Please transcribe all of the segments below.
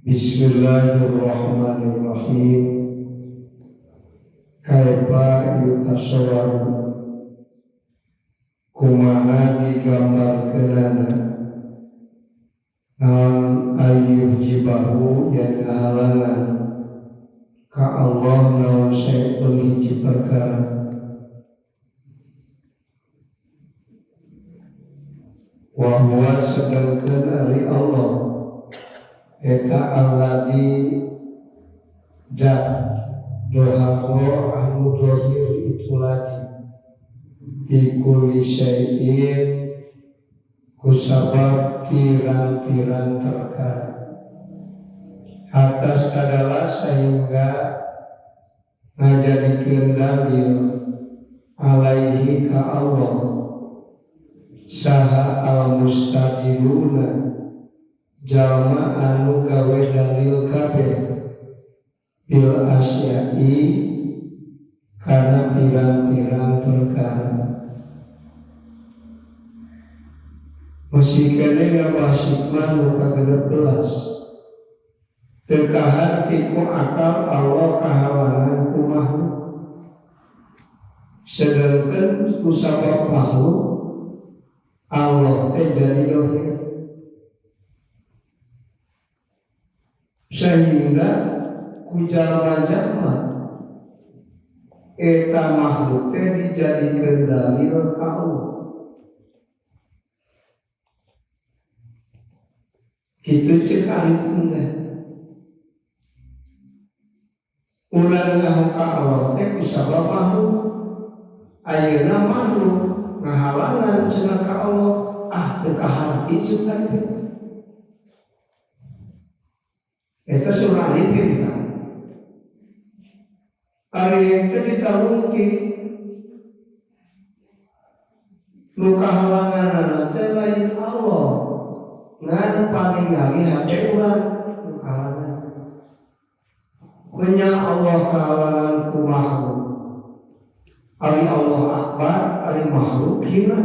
Bismillahirrahmanirrahim. Kaifa yutasawwaru kumaha digambarkeunana an ayyuh jibahu yang halangan ka Allah naon saeun hiji perkara wa huwa sedangkeun ari Allah eta alladzi dohako anu dohir itu lagi ikuli syai'in kusabab pirang-pirang perkara atas kadala sehingga ngajadikeun dalil alaihi ka Allah saha al-mustadiluna jalma anu gawe dalil kabeh bil asyai karena pirang-pirang perkara masih kene ngabahas hikmah nu ka-16 teu kaharti ku akal Allah kahalangan ku makhluk sedangkeun ku sabab makhluk Allah teh jadi dohir sehingga ku jalma-jalma eta makhluk teh dijadikeun dalil ka Allah. Kitu ceuk aripun teh. Ulah ngaho ka Allah teh kusabab makhluk. Ayeuna makhluk ngahalangan cenah ka Allah, teu kaharti ceuk aripun. Eta surah arifin kan. Ari itu ditalungkeun nu kahalangan teh lain Allah. Ngan paningali hate urang nu kahalangan. Nya Allah kahalangan ku makhluk. Ari Allah akbar, ari makhluk hina.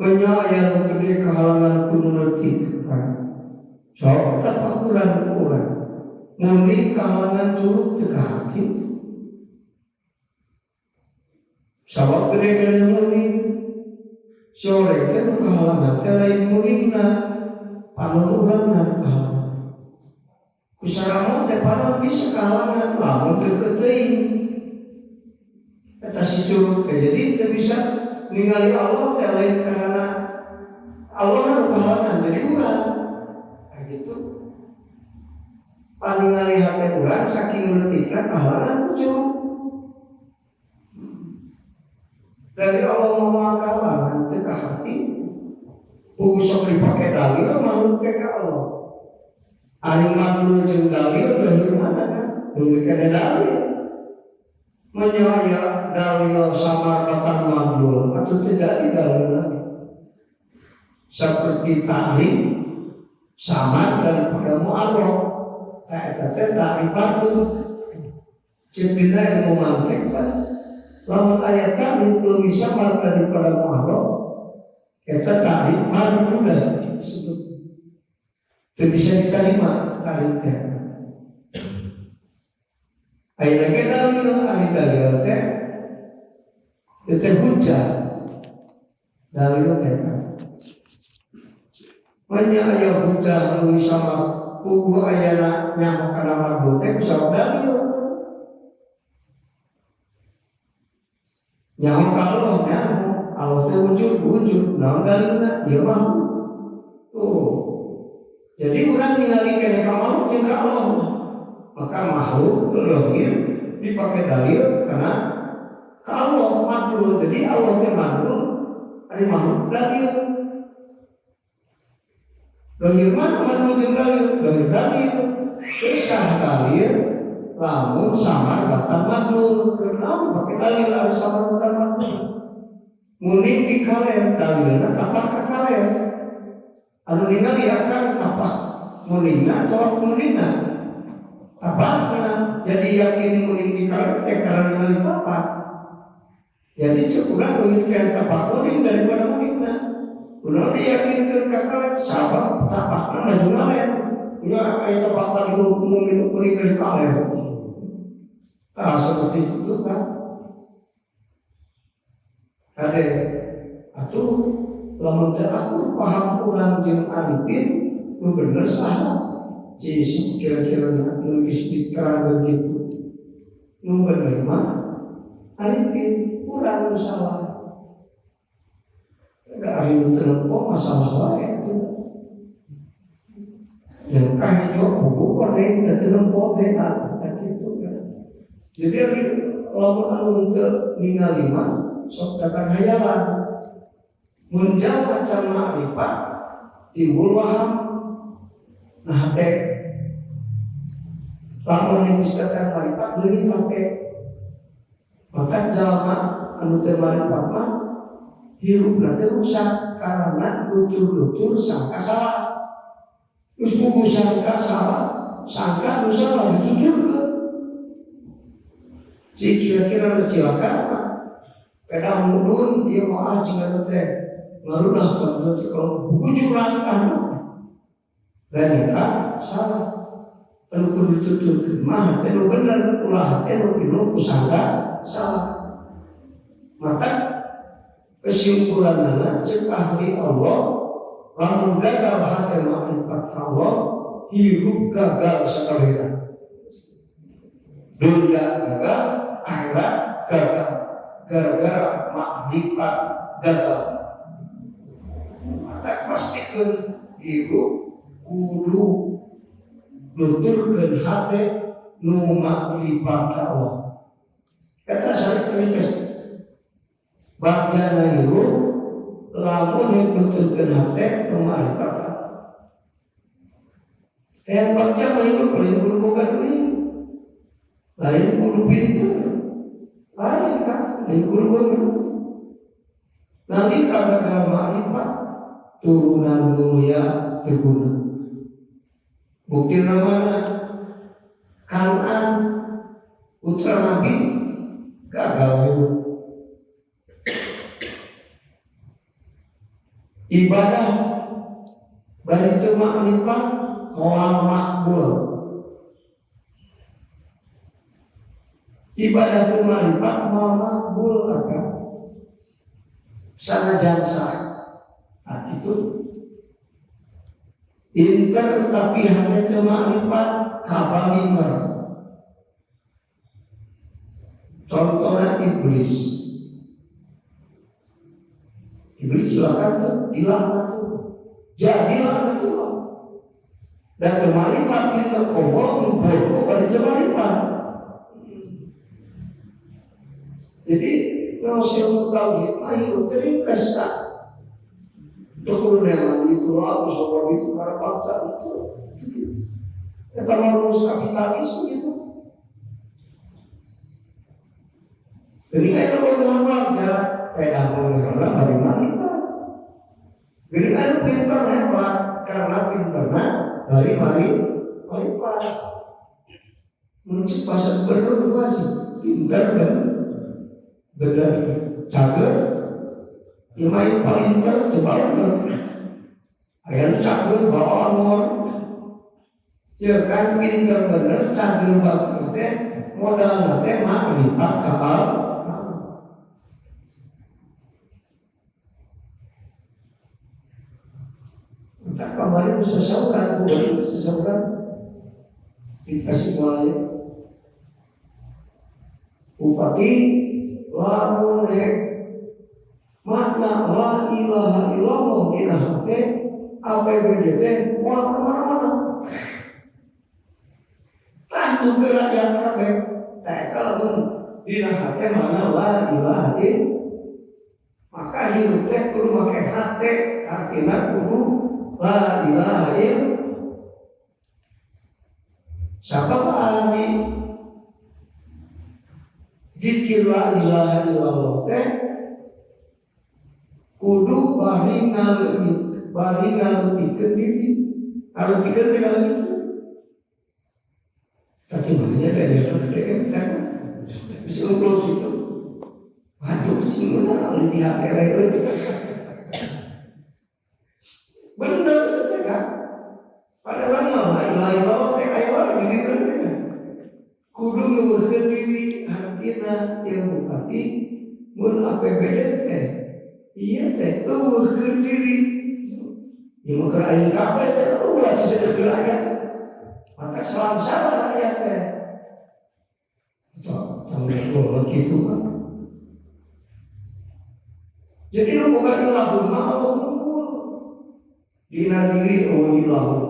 Nya aya nu gede kahalangan ku nu leutik. So, kita pakuran kurang muni kahalangan curug teu kahati sabab gede kana muni sore teh kahalangan teh lain munina panon urangna kahalangan kusaramo teh panon bisa kahalangan lamun deukeut teuing eta si curug teh jadi teu bisa ningali Allah teh lain karena Allah anu kahalangan jadi urang gitu. Paningali hate urang saking leutikna kahalangan ku curug. Dari Allah mau kahalangan teu kahati. Buku sok dipake dalil makhluk teh ka Allah. Ari makhluk jeung dalil leuhir mana kan? Leuhir kana dalil. Menyaya dalil samaratan makhluk atuh teu jadi dalil lagi. Seperti ta'rif sama daripada mu'arraf eta teh ta'rifatun cenah ilmu mantik kan lamun aya ta'rif lebih sama daripada mu'arraf eta ta'rif mardud disebut teu bisa diterima ta'rif teh aya lagi dalil teh hujjah dalil teh Manya aya hujah nu sama pugu ayana nyamuk kana makhluk teh kusabab dalil. Nyamuk Allah nyamuk, Allah teh wujud, naon dalilna? Ieu makhluk. Tuh. Jadi urang ningali kene ka makhluk jeung ka Allah. Maka makhluk leuhir dipake dalil karena ka Allah makhluk. Jadi Allah teh makhluk, ari makhluk dalil. Lahir mana makhluk jeung dalil? Lahir dalil. Kesah dalil lamun sama batan makhluk. Kenapa pakai dalil harus sama batan makhluk? Muni di kaler dalilna tapak ka kaler. Anu ningali akan tapak munina atau munina. Tapakna. Jadi yakin muni di kaler teh karena ningali tapak. Jadi sekurang lahir kana tapak munin daripada munina. Ulah diyakinkeun ka kaler sabab tapakna maju ngalen. Ya, ayat apa dulu minum dari kalian. Seperti itu kan. Ada atau lamun aku paham orang jeung arifin nu bener salah. Jadi kira-kira nulis pikiran begitu. Nu bener mah arifin kurang salah. Enggak arifin terlampau masalah wae itu. Yang kaya buku koreng udah terlampau teh gitu kan. Jadi lamun anu teu ningali mah sok datang hayalan. Munjal macam ma'rifat timbul waham. Nah teh lamun yang disebutkan ma'rifat deui sampai maka jalma anu teu ma'rifat mah hirupna teh rusak karena lutur-lutur sangka salah. Terus buku sangka salah, sangka nu salah dituturkeun. Jika kira-kira kecelakaan mah pedang mudun dia mau jika teh ngarulah kalau buku curang kan dan salah perlu kudu dituturkeun mah teh nu bener ulah teh nu pinuh kusangka salah. Maka kesimpulanna cek ahli Allah lamun gagal hati ma'rifat Allah hirup gagal sakalera. Dunia gagal, akhirat gagal gara-gara ma'rifat gagal. Maka pastikan hirup kudu nuturkeun hati nu ma'rifat Allah. Kata saya ringkas bacana hirup lamun yang nuturkeun hati nu ma'rifat Allah. Yang baca hirup lain kudu boga duit, lain kudu pinter, lain kan, lain kudu boga. Nabi kagak ma'rifat turunan mulia teguna. Bukti mana? Kanan putra Nabi gagal hidup. Ibadah bari teu ma'rifat moal makbul. Ibadah teu ma'rifat moal makbul akan sanajan sah. Nah itu inter tapi hati teu ma'rifat kabalimer. Contohnya iblis. Iblis silakan tuh dilaknat tuh. Jadilah itu. Dan cemaripat kita kobol bodoh pada cemaripat. Jadi ngausil tauhid mah hidup teringkas tak. Dokumen yang itu lah, soal itu para paksa itu. Kita mau urus kapitalis gitu. Jadi kayak orang warga, kayak orang dari mana? Jadi kan pintar hebat karena pintarnya dari maripat. Mencet pasal berdua sih pintar dan benar cager. Yang main paling pintar terbalik. Ayam cager bawa angor. Ya kan pintar benar cager banget. Modal nanti maripat kapal. Tak kemarin bisa sauran, bukan bisa sauran dikasih mulai bupati lamun makna la ilaha illallah dina hati APBD teh mau kemana-mana tantu gerak yang kabeh teh kalau dina hati mana la ilaha illallah maka hidup teh kudu make hati artina kudu la ilaha illallah. Sabab ari zikir la ilaha illallah teh kudu bari ngaleutikeun diri. Ngaleutikeun teh kalau gitu. Tapi makanya dari itu kan bisa ngobrol situ. Waduh semua di HP itu. Benar kan? Padahal ilahi bahwa teh aya wae di diri teh. Kudu ngeukeun diri hartina yang bupati mun APBD teh. Iya teh eueuhkeun diri. Ya mah keur aing kabeh teh ulah disedekeuh rakyat. Maka salam sabar rakyat teh. Jangan gitu kan. Jadi lu bukan ilahun mah Allah ngumpul. Dina diri Allah ilahun.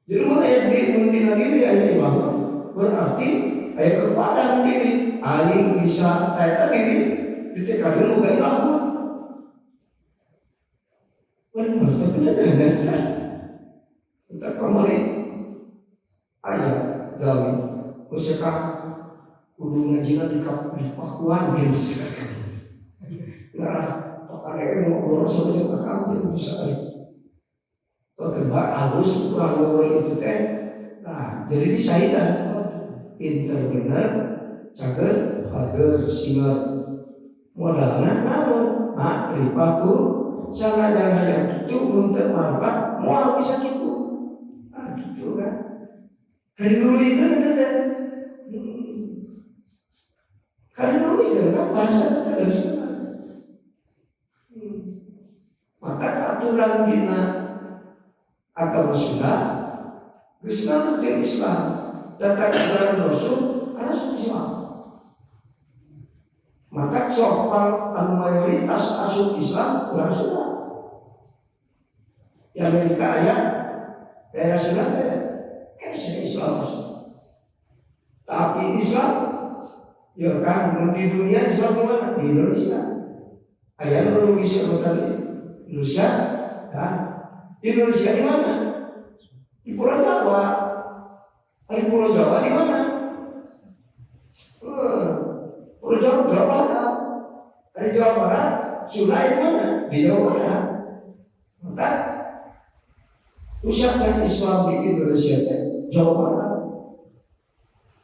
Jadi mun aya dina diri aya ilahun berarti aya kekuatan diri. Aing bisa taeta diri ditekadkeun boga ilahun. Benar tapi kan. Kita kemarin aya gawe usaha kudu ngajina di pakuan geus. Nah, pakane ngobrol sama kakak bisa Pak halus kurang ngobrol itu teh. Nah, jadi disaitan pinter bener, cager, pager, singer. Modalna naon? Ripaku sangajan hayang kitu mun teu manfaat moal bisa kitu. Gitu kan. Kan dulu itu teh. Kan dulu itu kan bahasa terus. Maka aturan dina agama Sunda, Islam itu Islam, dan ajaran Rasul karena Islam. Maka soal mayoritas asup Islam orang Sunda. Yang Amerika ya daerah Sunda Islam. Tapi Islam, ya kan di dunia Islam di mana? Di Indonesia. Ayat Indonesia tadi Indonesia, nah, di Indonesia di mana? Di Pulau Jawa. Di Pulau Jawa di mana? Pulau Jawa Barat. Di Jawa Barat, Sunda di mana? Di Jawa Barat. Maka pusat Islam di Indonesia Jawa Barat.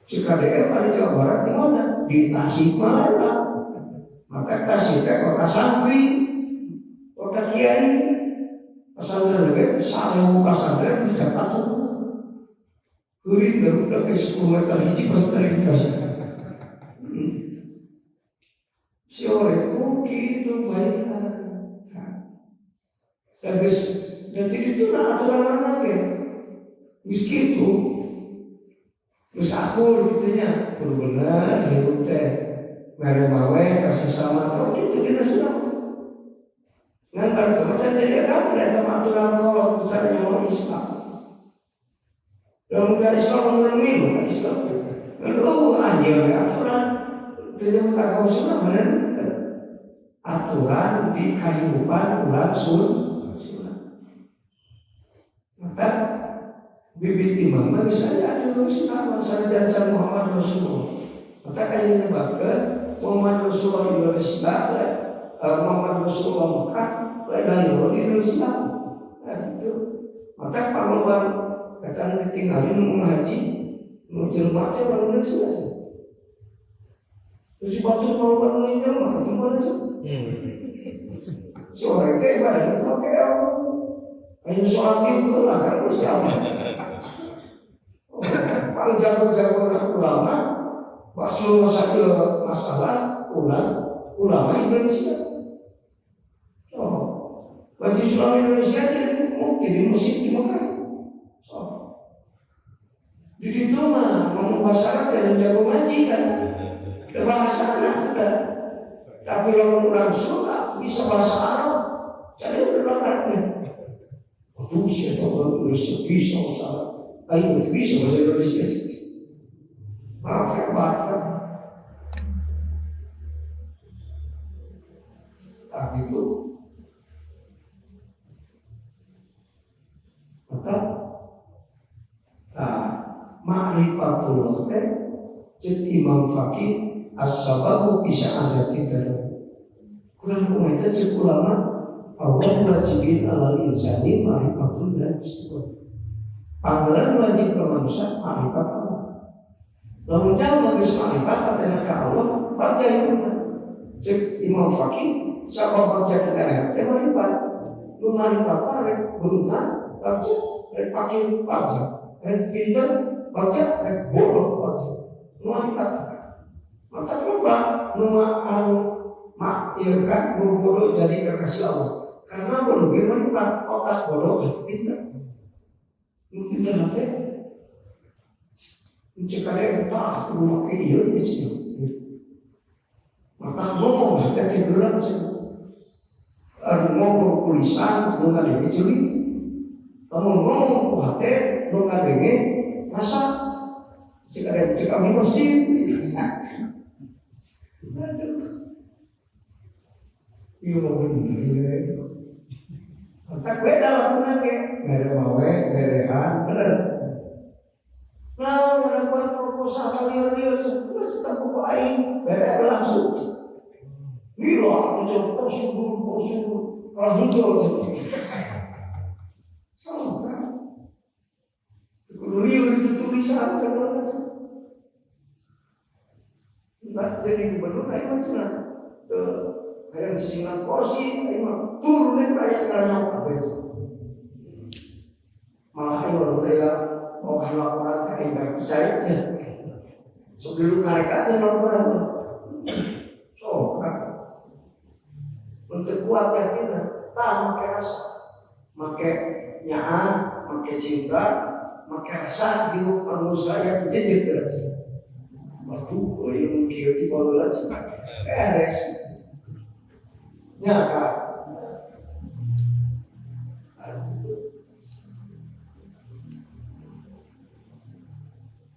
CKDM di Jawa Barat di mana? Di Tasikmalaya. Maka Tasik kota santri, kota kiai, pesantren juga sarang pesantren di Jakarta. Kuring udah ke 10 meter hiji pesantren di Tasik. Sore gitu baiklah. Dan guys, nanti itu aturan lagi. Meski itu, aku gitunya, benar hidup teh. Mere mawe kasih sama kalau gitu kita sudah nggak macam jadi apa ada aturan kalau misalnya orang Islam dan negara Islam menerima Islam lalu aja aturan tidak kagak usah benar aturan di kehidupan ulang Sunda. Maka bibit imam misalnya ada Rasulullah saja Muhammad Rasulullah. Maka kayak menyebabkan Muhammad Rasulullah Indonesia, Muhammad Rasulullah Mekah, lain di Indonesia. Nah gitu. Maka pahlawan kata ditinggalin mau haji, mau jelmatnya orang Indonesia. Terus batu pahlawan meninggal maka gimana sih? Soalnya kayak badan itu kayak apa? Ayo sholat itu lah kan bersama. Kalau jago-jago ulama. Waktu masalah ulama Indonesia. Majelis Ulama Indonesia jadi mungkin di musik di Mekah. Di situ mah ngomong bahasa Arab dan jago ngaji kan. Bahasa Arab kan. Tapi kalau orang Sunda bisa bahasa Arab, saya berbakatnya. Aduh, saya tahu Indonesia bisa bahasa Arab. Ayo bisa bahasa Indonesia. Pakai bater, tapi itu, maka, ma'rifatullah cek Imam Fakih as-sababu bisa ada tidak. Kurang kumeta cek ulama Allah wajibin alal insani ma'rifatul dan istiqomah. Panggilan wajib ke manusia ma'rifat Allah. Lalu jangan bagus ma'rifat katanya ke Allah baca itu cek Imam Fakih siapa baca ke daerah teh ma'rifat lu ma'rifat parek beruntan baca rek pakai baca pinter baca, bodoh baca. Nuantak, mata coba anu mak ya kan bodoh jadi kekasih Allah. Karena bodoh gimana otak bodoh pinter. Pinter nanti mencegah otak memakai dia di sini. Maka ngomong hati gerak sih. Ngomong tulisan nggak ada curi. Ngomong hati nggak ada rasa. Jika emosi, iya mau bener. Tak beda lah punanya, mere mawe, merehan, bener. Nah, melakukan proposal liar-liar, sudah setengah buku aing, mere langsung. Mila, macam prosedur, kalau muncul, sama kan? Kudu liar itu tulisan, nggak jadi gubernur ayo macam kayak sisinan kursi ayo turun rakyat karena apa malah ayo dia mau laporan kayak nggak percaya aja sebelum mereka aja laporan so kan untuk kuat yakin tak pakai rasa pakai nyaan pakai cinta pakai rasa hidup manusia yang jejak berarti waktu yang kioti bola beres nyata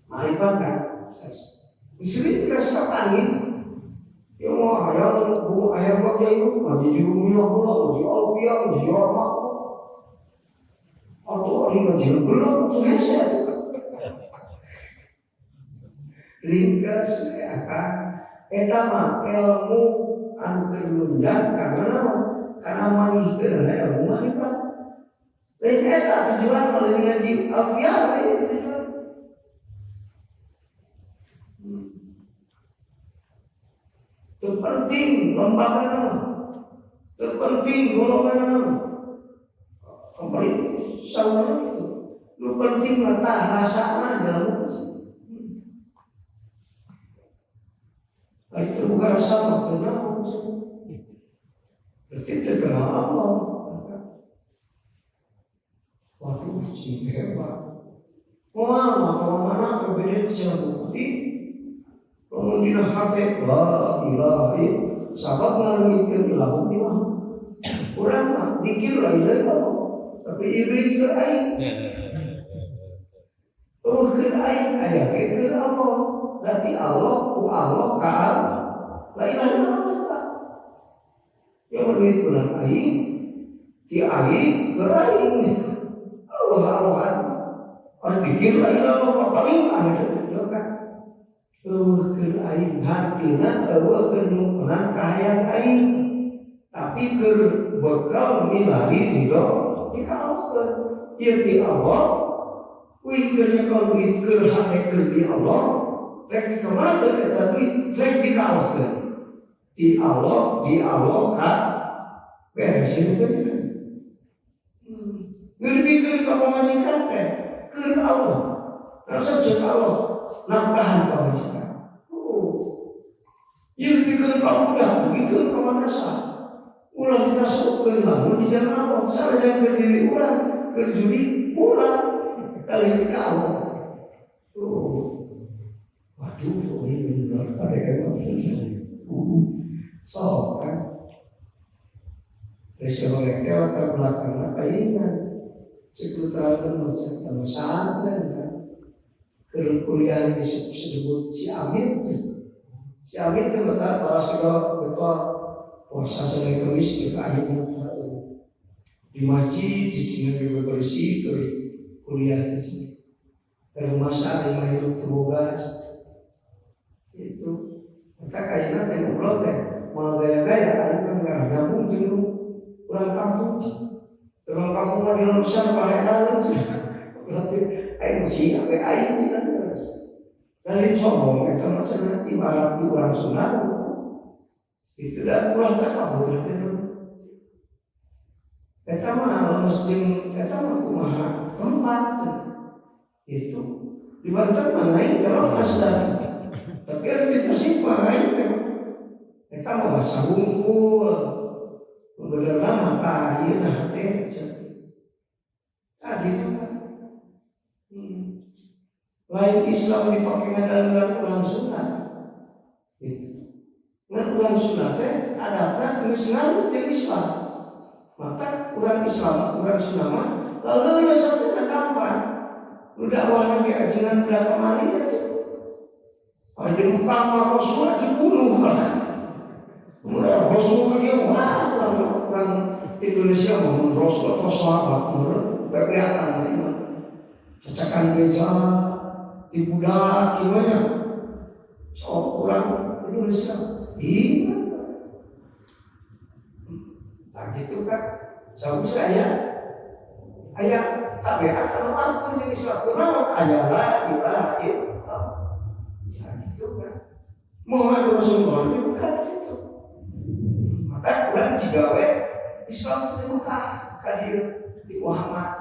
main banget istri dikasih angin yang mau ayam bagai itu masih jurumnya pulau di alpiang di jormak atau orang yang jauh belum tuh heset ringkas akan etama ilmu anu kerunjang karena mengikir ilmu manfaat. Lain eta tujuan kalau ngaji apian lain tujuan. Terpenting lembaga nama, terpenting golongan nama. Kembali sama itu, lu penting mata rasanya dalam itu bukan rasa kenal, berarti terkenal apa? Waduh, si hebat. Wah, mana berbeda dengan bukti. Kemudian hati, la ilaha illallah. Sahabat melalui terbilang bukti mah. Orang mah dikir lah ilaha, tapi iblis teraing. Oh teraing, ayah kekir apa? Berarti Allah kaal, la ilaha illallah. Yang lebih benar aing, ti aing keraing. Allah. Orang pikir la ilaha illallah paling ada itu kan. Keur aing hartina keur nukeun kahayang aing. Tapi keur bekal milari ridho dikaoskeun. Ieu ti Allah, kuy keur hate keur di Allah. Rek dikemanakan eta duit, rek dikaoskeun. Di Allah kan beresin kan. Ngerbikeun ka pamajikan teh keur Allah. Rasa jeung Allah nafkahan pamajikan. Ieu bikeun ka budak, bikeun ka madrasah. Ulah ditasawufkeun lamun di jalan Allah, sarajan keur diri urang, keur judi ulah kali ka Allah. Waduh, ini benar kadang maksudnya. So kan, resolusi latar belakang apa ingat? Sekretariat macam pesantren kan, kuliah disebut si Amin itu betul para segala betul puasa Senin Kamis juga akhirnya di masjid, di bersih, kuliah di sini. Rumah saya yang hidup terbuka itu kita kayaknya ngobrol teh mau gaya-gaya ayo nggak nyambung jeung orang kampung mah di besar bahaya berarti ayo sih apa ayo sih dari sombong itu macam ibarat orang sunat itu dan pulang terkabur itu kita mah mesti kita mah kumaha tempat Itu di Banten mangain kalau asal, tapi ada di Tasik mangain kan. Kita mau bahasa bungkul, beberapa mata iya nah teh, gitu kan. Lain Islam dipakai dalam ulang sunat, gitu. Dengan ulang sunat teh adatnya ngesngalut jadi Islam. Maka orang Islam, orang Sunama, lalu satu kapan? Udah wahana ke ajengan udah kemarin itu. Ada muka Rasul dibunuh kan. Kemudian Rasul dia wah orang Indonesia mau Rasul atau sahabat menurut kegiatan ini. Cacakan gereja, dibudak gimana? So orang Indonesia, iya. Nah gitu kan. Saya ayat tabiat kalau aku jadi satu nama ayat la ilaha illallah. Nah gitu kan. Muhammad Rasulullah itu bukan itu. Maka orang jigawe Islam itu muka kadir di Muhammad.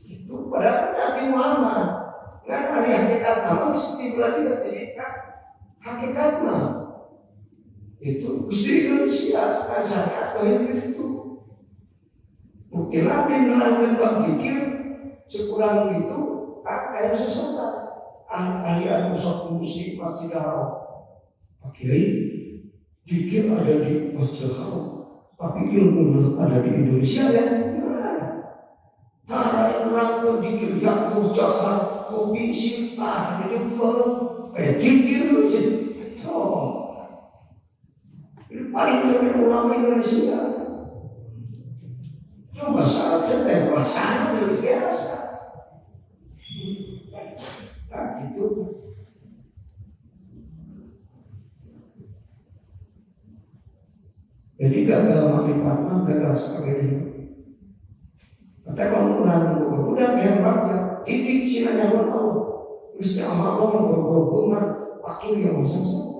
Itu pada Nabi Muhammad. Kan hari hakikat nama mesti berarti hakikat hakikatnya. Itu Gusti Indonesia kan saya atau itu. Mungkin Nabi menerangkan bab pikir sekurang itu kayak sesuatu. Ahli al-Musab Musi Masjid Haram. Pak Kiai, pikir ada di Masjid Haram, tapi ilmu ada di Indonesia ya. Tara yang rangka dikir yakul jahat kopi sirta di depan, dikir sih. Oh, ini paling terkenal ulama Indonesia. Cuma syaratnya bahasa itu biasa. Nah gitu. Jadi gagal makrifat, gagal sebagainya. Kata kalau orang udah biar baca, didik silanya Allah. Terusnya Allah berhubungan wakil yang masing-masing.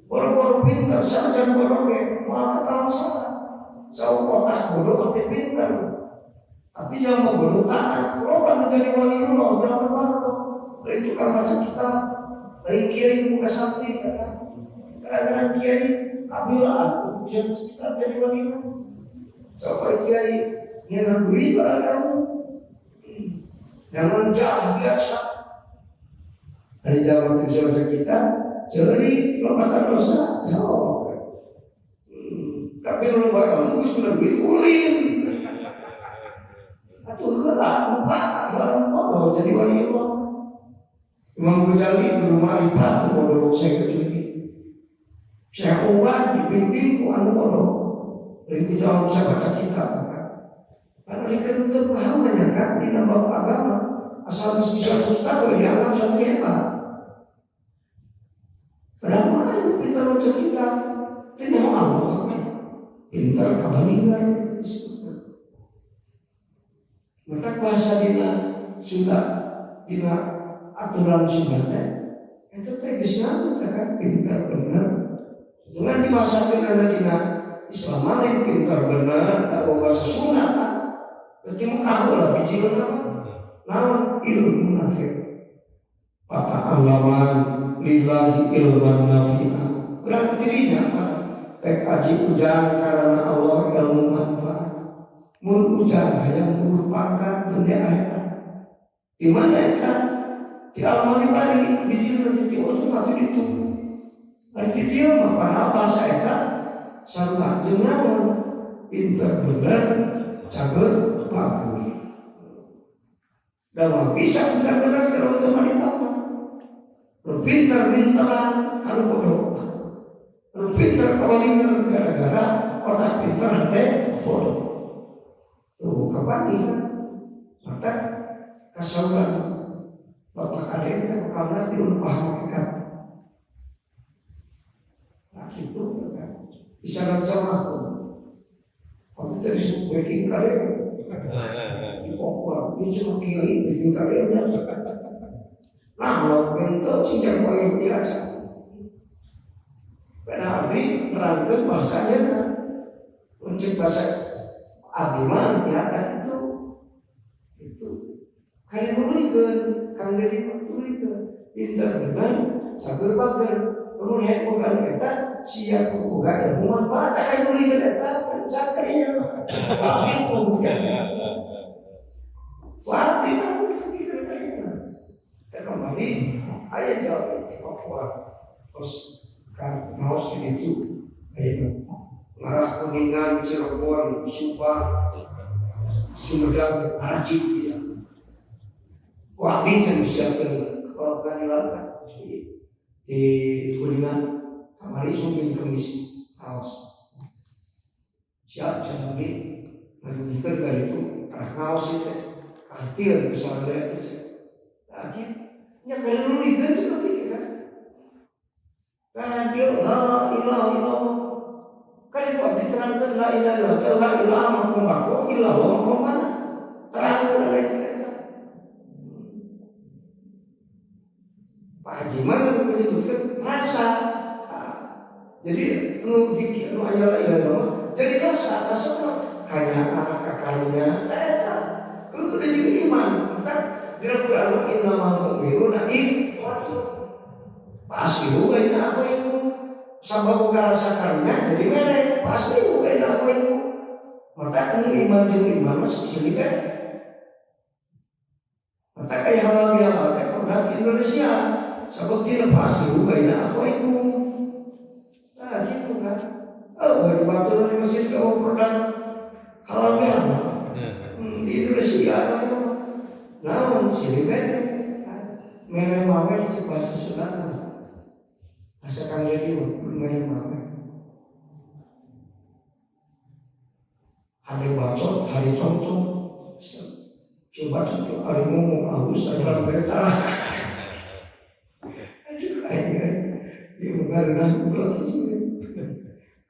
Boro-boro pintar saja boro-boro malah ketawa salah. Jauh otak bodoh tapi pintar. Tapi jangan bodoh taat. Kalau kan menjadi wali Allah, jangan malu. Itu kan baca kitab. Lain kiai buka sakti kan. Kadang-kadang kiai ambilah ujian kitab jadi wali Allah. Sampai kiai nyerah pada kamu. Jangan jahat biasa. Dari zaman kerja kita, jadi lompatan dosa. Jauh. Tapi kalau kamu sudah berulin. Atau gelap, lupa, bodoh jadi wali Allah. Imam Ghazali di rumah ibadah bodoh saya kecil ini. Saya ubah dibimbing ku anu bodoh. Dari kita bisa baca kitab kan. Karena kita betul pahamannya kan di nama agama. Asal bisa kitab dianggap satu hebat. Kenapa kita baca kitab? Tidak Allah. Pintar kabalingan. Maka bahasa dina Sunda, dina aturan Sunda itu tegasnya kan pintar benar. Dengan di masa ada dina Islam yang pintar benar atau bahasa Sunda kan. Berarti mengkahu lah biji apa? Namun ilmu nafid. Patah alaman lillahi ilman nafi'ah. Berarti dirinya apa? Kaji ujian karena Allah ilmu manfaat. Mun ujian yang merupakan dunia akhirat. Di mana itu? Di alam bari biji rezeki otomatis itu. Lagi dia apa saya kan? Sama jenama pintar benar, cager bagus. Dan bisa pintar benar kalau teman apa? Pintar-pintaran kalau bodoh. Pintar kawalingan gara-gara otak pintar hati bodoh. Tuh kapan ini? Maka kesalahan bapak kalian kita karena tidak paham hakikat. Nah itu kan bisa macam aku. Kalau kita disuruh bikin kalian, di pokok ini cuma kiai bikin kalian. Nah kalau bentuk cincang kalian biasa. Pada hari merangkul bahasanya kan untuk bahasa abiman ya kan itu Kalian mulihkeun, kang dari tulihkeun. Pinter-pinter, cager-bager, mun hayang boga eta sia boga ilmu manfaat hayang mulihkeun eta cagernya. Tapi bukan. Wah, kita pikir kayaknya. Kembali, ayat jawab Papua, terus kan mau segitu, ayat marah Kuningan, Cirebon, Subang, Sumedang, Arjib. Wah, bisa kalau pengadilan di Kuningan, kamari sumber komisi, haus. Siap lagi, menunjukkan dari itu, karena haus itu, artian misalnya itu, lagi, ya kalau dulu itu seperti itu kan, dia la ilaha illallah, kan itu diterangkan la ilaha illallah, la ilaha makom bako, illallah makom mana, terangkan lagi. Pak Haji mana menyebutkan rasa. Jadi nu ayat ilmu jadi rasa hanya kakalunya eta kudu juga iman kan di Al-Qur'an innamal mu'minuna ikhwatun pasti bukan apa itu sabab rasa karunya jadi mere pasti bukan apa itu maka iman jeung iman masuk sini kan maka kayak halal bihalal teh di Indonesia sabab tidak pasti bukan apa itu. Nah gitu kan. Baru batu di masjid kau produk halal bihalal. Di Indonesia itu, namun sini beda. Mereka mawe cepat sesudah. Asalkan jadi mereka mawe. Hari bacot, hari contoh. Coba contoh hari ngomong halus ada berita. Aduh kayaknya dia mengarah pulau sini.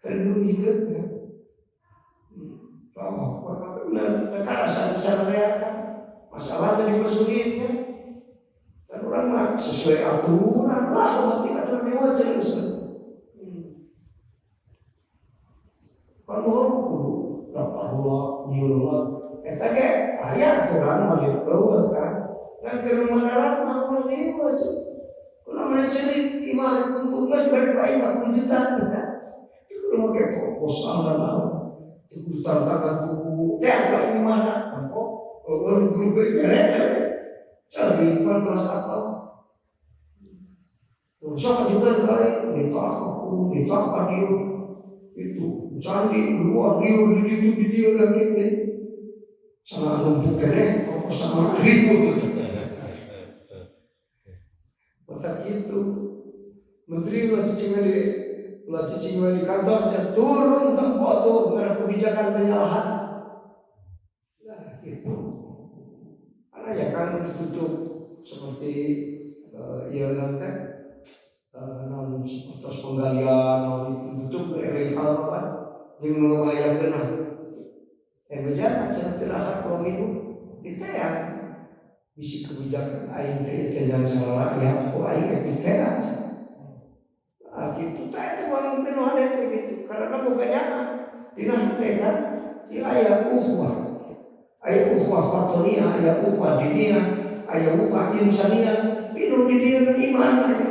Kan dulu ingat ya. Karena sadar kan masalah jadi bersulitnya. Dan orang mah sesuai aturan lah, mati aturan dewa jelas. Kalau Allah nyuruh, kita kayak ayat aturan malah bawa kan. Dan ke rumah darat mah mulai dewa sih. Kalau mana cari iman untuk nggak berbaik 40 juta kan. Kalau pakai proposal dan apa, itu tantangan buku, apa gimana? Tampok, grup berada, cari 14 atau, siapa juga baik, ditolak dia, itu cari luar dia lagi ni, sama numpuk keren, sama ribut, macam itu, menteri cicing di kantor turun tempat tuh mengenai kebijakan penyalahan. Nah itu, karena ya kan ditutup seperti nanti non terus penggalian, non ditutup hal apa yang membahayakan. Berjalan istirahat 2 minggu diteak, bisi kebijakan aing teh jangan salah ya, aku aing diteak. Gitu, tak itu orang penuh ada gitu, karena bukannya dinanti kan, ayat ukhuwah fatoniyah, ayat ukhuwah diniyah, ayat ukhuwah insaniyah, penuh di dia iman aja.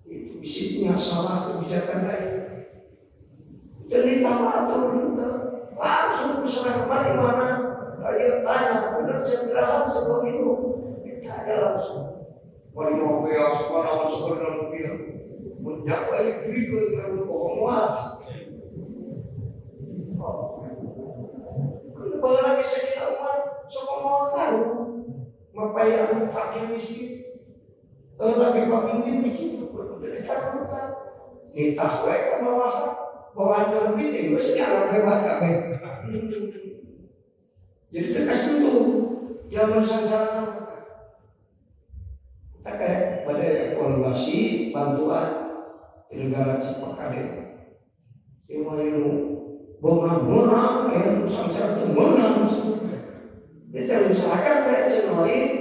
Itu bisiknya salah kebijakan lain. Jadi tahu langsung berserah kembali mana? Kalian tanya, benar istirahat sebelum itu, ditanya langsung. Wali mobil, sekolah dalam mobil, menjapai berikut dengan muat. Kalau lagi sedih umat, semua mau tahu, mempayar fakir miskin. Kalau lagi pemimpin begitu, berderita berdekat. Nitah mereka bahwa terlebih itu sejarah bebas jadi terkasih itu jangan salah. Kayak pada evaluasi bantuan di negara Cipakade yang mau bonga yang nusantara itu menang kita usahakan kayak lain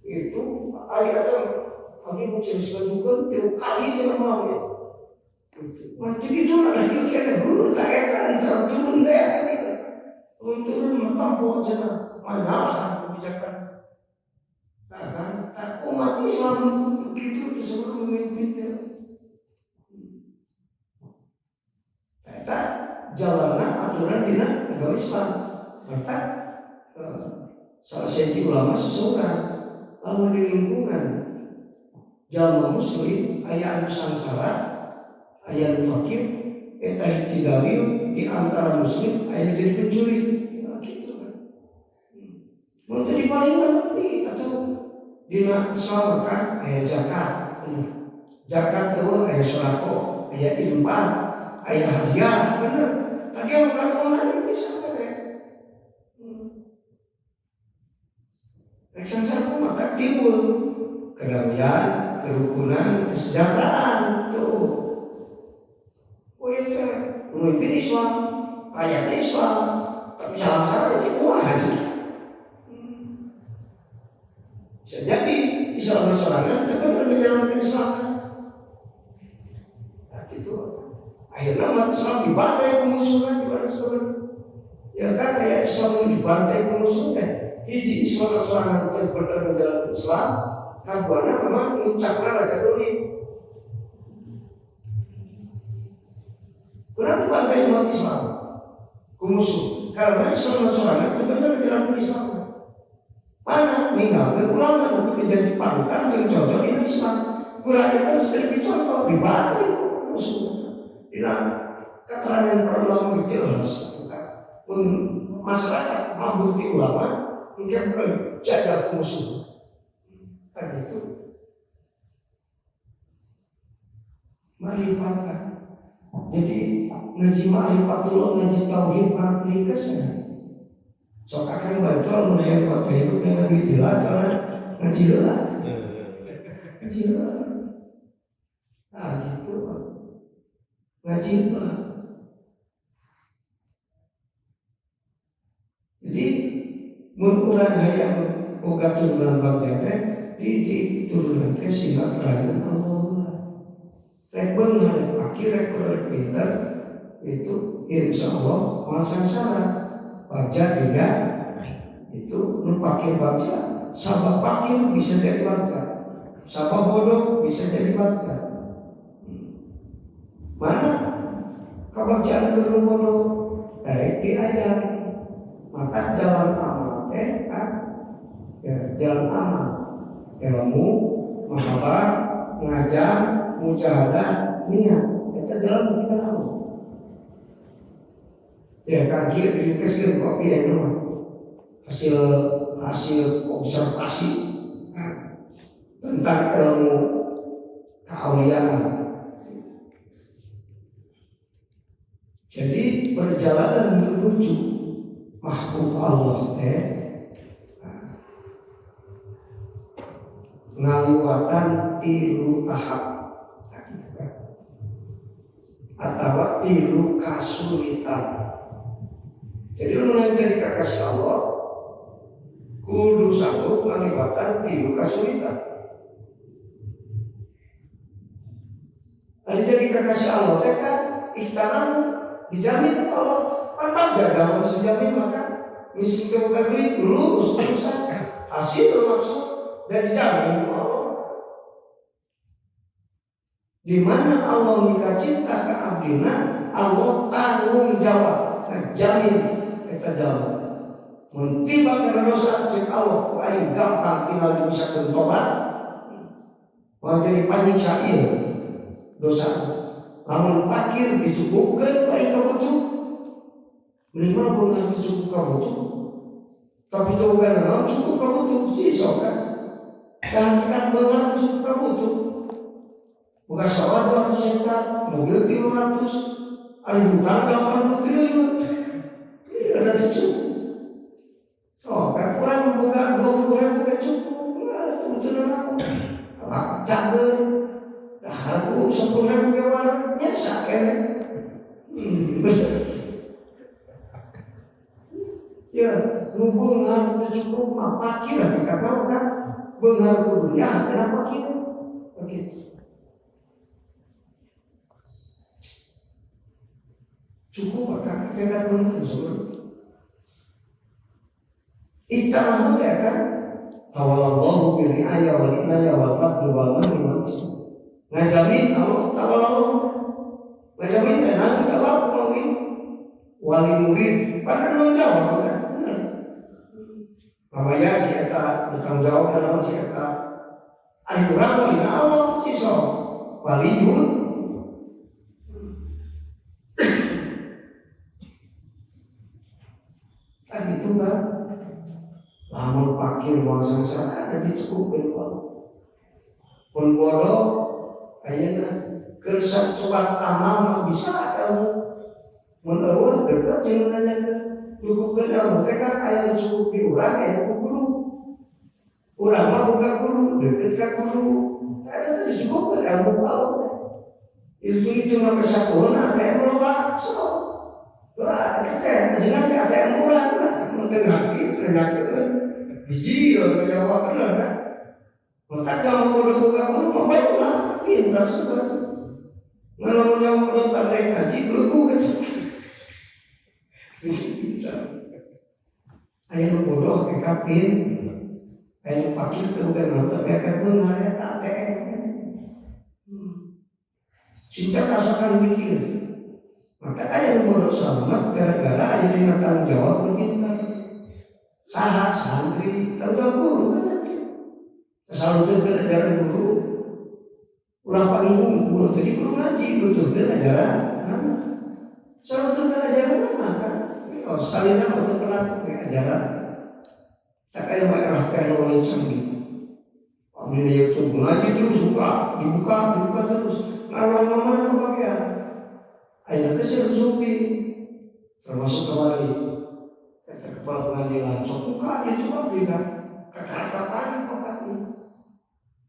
itu ayat kami menjelaskan juga tiap kali jangan mau ya nanti itu ada kita tak etan turun deh turun bertampuk saja, mana kebijakan. Nah, kan umat Islam begitu disebut memimpinnya. Kita jalanan aturan dina agama Islam. Maka salah satu ulama seseorang lalu di lingkungan jamaah muslim ayat sangsara, ayat fakir, eta hiji dalil di antara muslim ayat jadi pencuri. Nah, gitu kan. Mau jadi paling lebih atau dina Islam kan ayat zakat. Zakat itu ayat sholako, ayat infak, ayat hadiah, benar. Hadiah bukan orang bisa kan? Reksan maka timbul kedamaian, kerukunan, kesejahteraan tuh. Oh iya, memimpin Islam, rakyat Islam, tapi salah itu kuat. Bisa jadi Islam berserangan, tapi menjalankan Islam. Nah gitu. Akhirnya umat Islam dibantai pemusuhan, ya kan kayak Islam dibantai pemusuhan. Hiji Islam serangan benar menjalankan Islam, kaduana memang mengucapkan raja doni. Kurang dibantai umat Islam, musuh. Karena Islam serangan benar menjalankan Islam. Mana meninggalkan ulama untuk menjadi panutan yang contoh di Islam. Kurang itu sedikit contoh dibantai musuh. Bilang keterangan para ulama itu jelas. Masyarakat mampu ulama mungkin jaga musuh. Kan itu. Ma'rifatkan. Jadi ngaji ma'rifatullah, ngaji tauhid ma'rifatnya. Sok akan baca menayar waktu itu dengan bidilah karena ngaji lah. Ngaji lah. Nah gitu. Ngaji lah. Jadi mengurangi hayang boga turunan bagja teh di turunan teh sehingga kerajaan Allah. Rek beunghar rek pakir rek pinter itu insya Allah masalah bagja tidak itu nu pakir bagja sabab pakir bisa jadi bagja sabab bodoh bisa jadi bagja. Mana kebagjaan keur bodoh baik diajar. Maka jalan amal kan ya, jalan amal ilmu, mahabbah, ngajar, mujahadah, niat kita jalan kita tahu ya kaki dikasih kopi ya itu hasil observasi tentang ilmu keauliaan. Jadi perjalanan menuju mahbub Allah ngaliwatan tilu tahap atau tilu kasulitan. Jadi mulai dari kekasih Allah kudu sanggup ngaliwatan tilu kasulitan. Ada jadi kekasih Allah kan ikhtaran dijamin Allah. Apa gagal sejamin maka misi kebuka duit lurus terusan hasil bermaksud dan dijamin Allah. Di mana Allah mika cinta ke abdina, Allah tanggung jawab, jamin kita jawab. Mentiba karena dosa cek Allah, ayo gampang tinggal bisa bertobat. Mau jadi panik syair dosa. Lamun pakir disebutkan baik kebutuh. Minimal gue ngerti cukup kamu tuh, tapi coba kan cukup kamu tuh sisok kan, dan kita dengar cukup kamu tuh, bukan sawah 200 hektar, mobil 300, ada hutang 80 triliun, ini ada cukup. Oh, kan kurang bukan 20.000 kan cukup, nggak sebetulnya aku, cager, dah aku 10.000 keluar biasa kan, ya, nunggu harus cukup apa kira kita tahu kan, benghar dunia kenapa kira begitu? Cukup akan kita benar semua. Iktarahu ya kan tawalallahu bil ri'ayah wal inayah wal fadli wal manni wal ismi. Ngajamin Allah tawalallahu. Ngajamin tenang jawab mungkin wali murid pada belum jawab kan. Namanya si eta bertanggung jawab dalam si eta. Ari urang wali Allah ciso waliun. Kan itu Mbak. Lamun pakir wong sangsara ada dicukupin kok. Pun bodoh ayeuna keur surat amal bisa kamu mun eueuh deukeut jeung nanyakeun cukupkeun kamu teh kan aya dicukupi urang aya ku guru. Urang mah boga guru deukeut ka guru. Eta teh dicukupkeun ilmu Allah. Itu mah pesakuhna teh loba so. Wah, eta teh ajeuna teh ATM urang mah mun teu ngerti nanyakeun. Biji orang jawab benar kan? Maka kalau bodoh buka guru mau baiklah, pintar sekali. Kalau mau nonton naik haji belum kan? Ayah bodoh kekapin, ayah pakir terbuka nonton mereka mengar eta ATM. Cinta rasakan mikir. Maka ayah bodoh selamat gara-gara ayah dengan tanggung jawab berpintar. Sahat santri tanggung guru kan selalu terkena ajaran guru ulah panggil guru jadi guru ngaji betul terkena ajaran selalu terkena ajaran mana kan kalau salina betul pernah ajaran tak kayak merah teknologi canggih ambil YouTube ngaji terus dibuka terus ngarang mana kebagian akhirnya saya bersupi termasuk kembali kepala pengadilan buka itu apa berikan kakak-kakak pakatnya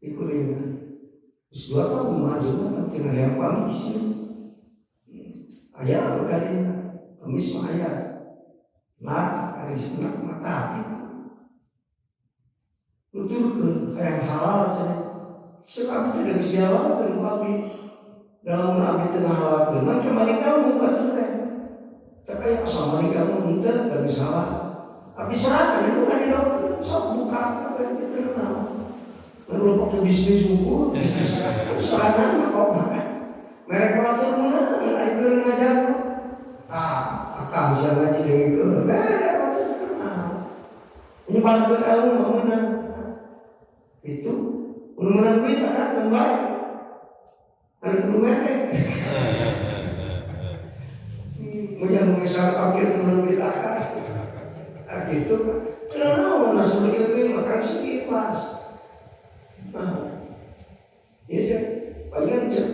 ikut ini terus 2 tahun maju kan tinggal yang paling di sini ayah berkali kemis mah ayah nak hari sunat mata itu luturkan kayak halal saja sebab tidak bisa halal dan babi dalam nabi tengah halal dan kembali kamu betul kan tapi asal mari kamu minta gak bisa lah. Tapi serahkan itu kan dokter, sok buka kan kita kenal. Lalu pakai bisnis buku, serahkan nggak kok makan. Mereka waktu mana itu ngajar, akan bisa ngaji dengan itu, mereka waktu kenal. Ini paling berilmu mana? Itu, menurut kita kan kembali, ada guru mereka. Yang mengisar takdir menurut akal, gitu kan? Kenapa mana sebelum ini makan sedikit mas? Iya, bayang cek.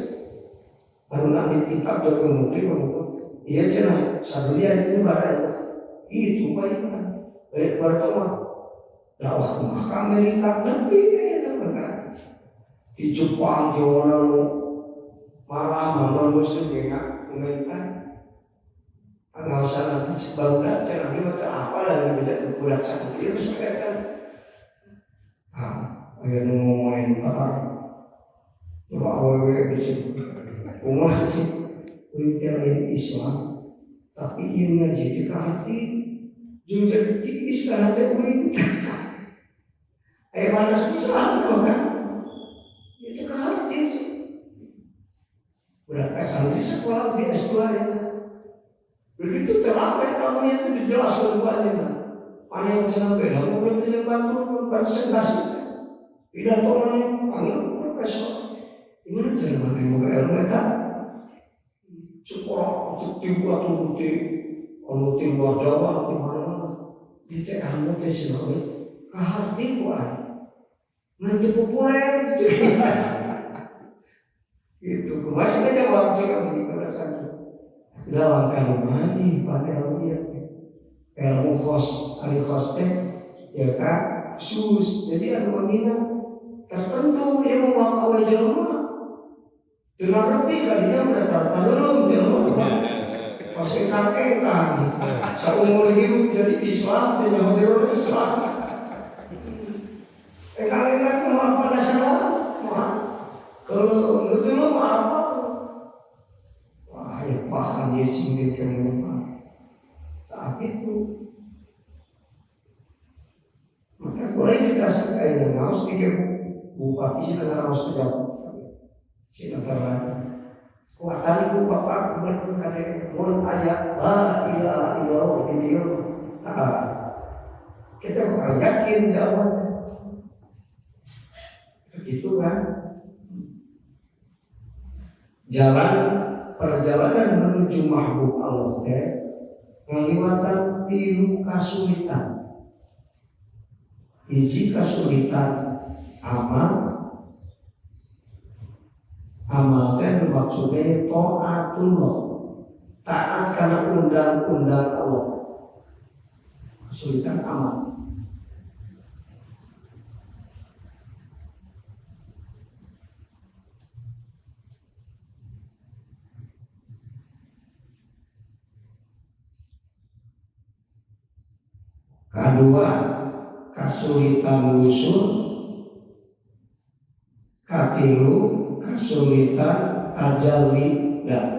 Baru nabi kitab terkemudian ngomong, iya cina sadulia ini barang itu bayang. Baik pertama, dakwah ke Amerika lebih enak. Di Jepang, Jawa malah non muslim dengan Amerika. Nggak usah nanti baru datang nanti mata apa lagi bisa bulat satu dia harus datang. Ayo ngomongin apa? Coba awal di sini. Umah sih, lain Islam, tapi ia ngaji ke hati, juga ditikis ke hati uin. Mana susah tuh kan? Itu ke hati sih. Berapa santri sekolah di S2 ya? Begitu terlambat kamu itu dijelaskan semuanya. Mana yang senang beda, belum tidak bantu presentasi. Tidak tahu mana panggil profesor. Gimana cara mana yang mau ilmu itu? Sekolah untuk dibuat di luar Jawa, di mana? Di TKM profesional, kehatian, nanti populer. Itu masih aja waktu kamu di sana. Lawan mani pada awalnya ilmu khos ahli khos ya kan sus jadi ada menghina tertentu yang mau awal jelma dengan lebih kalinya bertata belum jelma pasti kakek kan seumur hidup jadi Islam dan yang Islam kalian mau apa dasar kalau betul mau apa paham dia sendiri yang memang tak itu boleh dikasih kayak harus dikit bupati sih dengan harus pejabat sih negara kuatan itu bapak berkade mun ayat la ilaha illallah di dia kita bakal yakin jawabannya begitu kan. Jalan perjalanan menuju mahbub Allah teh ngaliwatan tilu kasulitan. Hiji kasulitan amal teh maksudnya taatullah, taat karena undang-undang Allah. Kesulitan amal. Kedua, kesulitan usul. Katilu, kesulitan tajalli dan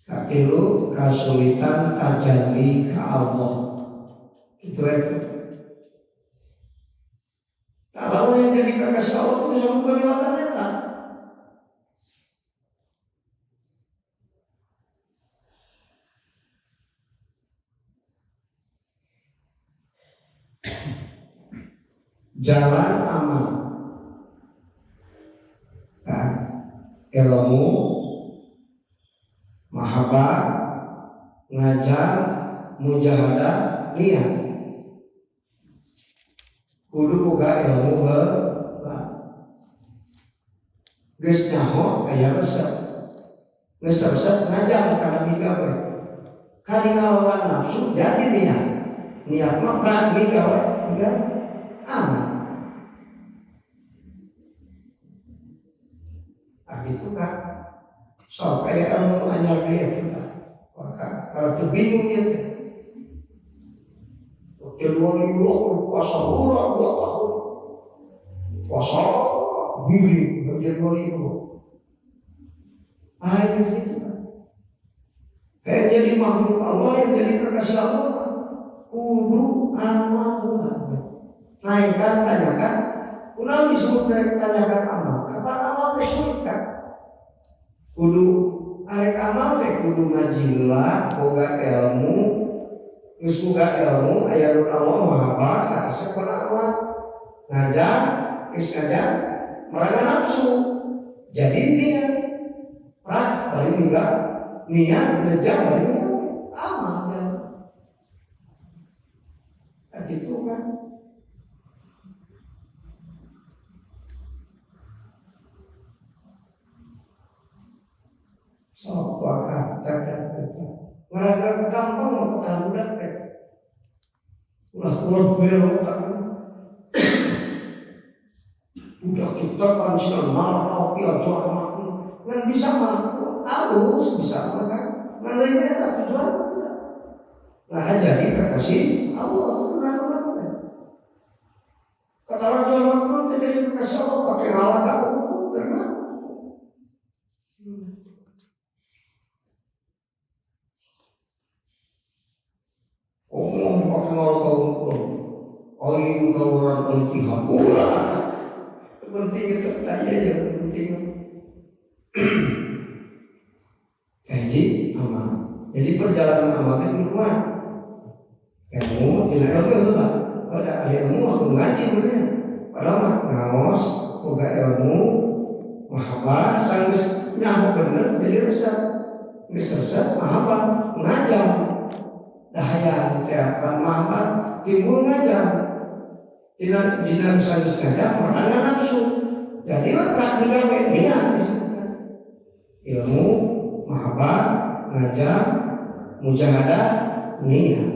katilu kesulitan tajalli ke Allah. Itu itu. Kalau yang jadi kekasih Allah itu bisa memperlihatkan nyata. Jalan amal, nah, ilmu, mahabbah, ngajar, mujahadah, niat. Kudu boga ilmu heula. Geus nyaho aya resep. Geus resep ngajar kana migawe. Kali ngalawan nafsu jadi niat. Niat mah kan migawe, ya. Amal. Itu kan so kayak ilmu anyar dia kita maka kalau terbingung ya kedua euro puasa ulang 2 tahun puasa gini menjadi 2000 ini gitu kan jadi makhluk Allah yang jadi kekasih Allah kudu amal naikkan tanyakan ulang disebut tanyakan amal kapan amal tersebut kan kudu arek amal teh kudu ngajila boga ilmu geus boga ilmu aya nu Allah maha asa kana amal ngajar geus ngajar meranga nafsu jadi niat prak bari niat belajar bari amal kan gitu kan. So, wakah, ngaraga gampang mau budak teh. Ulah belok kan. Budak kita kan senang tapi aja anak. Ngan bisa mah halus bisa kan. Ngalih eta tujuan. Nah, jadi kekasih Allah subhanahu. Kata raja makhluk jadi kekasih Allah pakai halah aku karena omong pakai halah kau ini kau orang politik ulah penting itu tanya ya penting kaji amal jadi perjalanan amal itu rumah ilmu tidak ilmu itu lah ada ilmu aku ngaji bener padahal ngamos boga ilmu mahabbah sanggeus nyaho bener jadi resep geus resep mahabbah ngajam dahaya teh mahabbah timbul ngajam dina sanggeus ngajam makanya nafsu jadi praktik gawe niat ilmu mahabbah ngajam mujahadah niat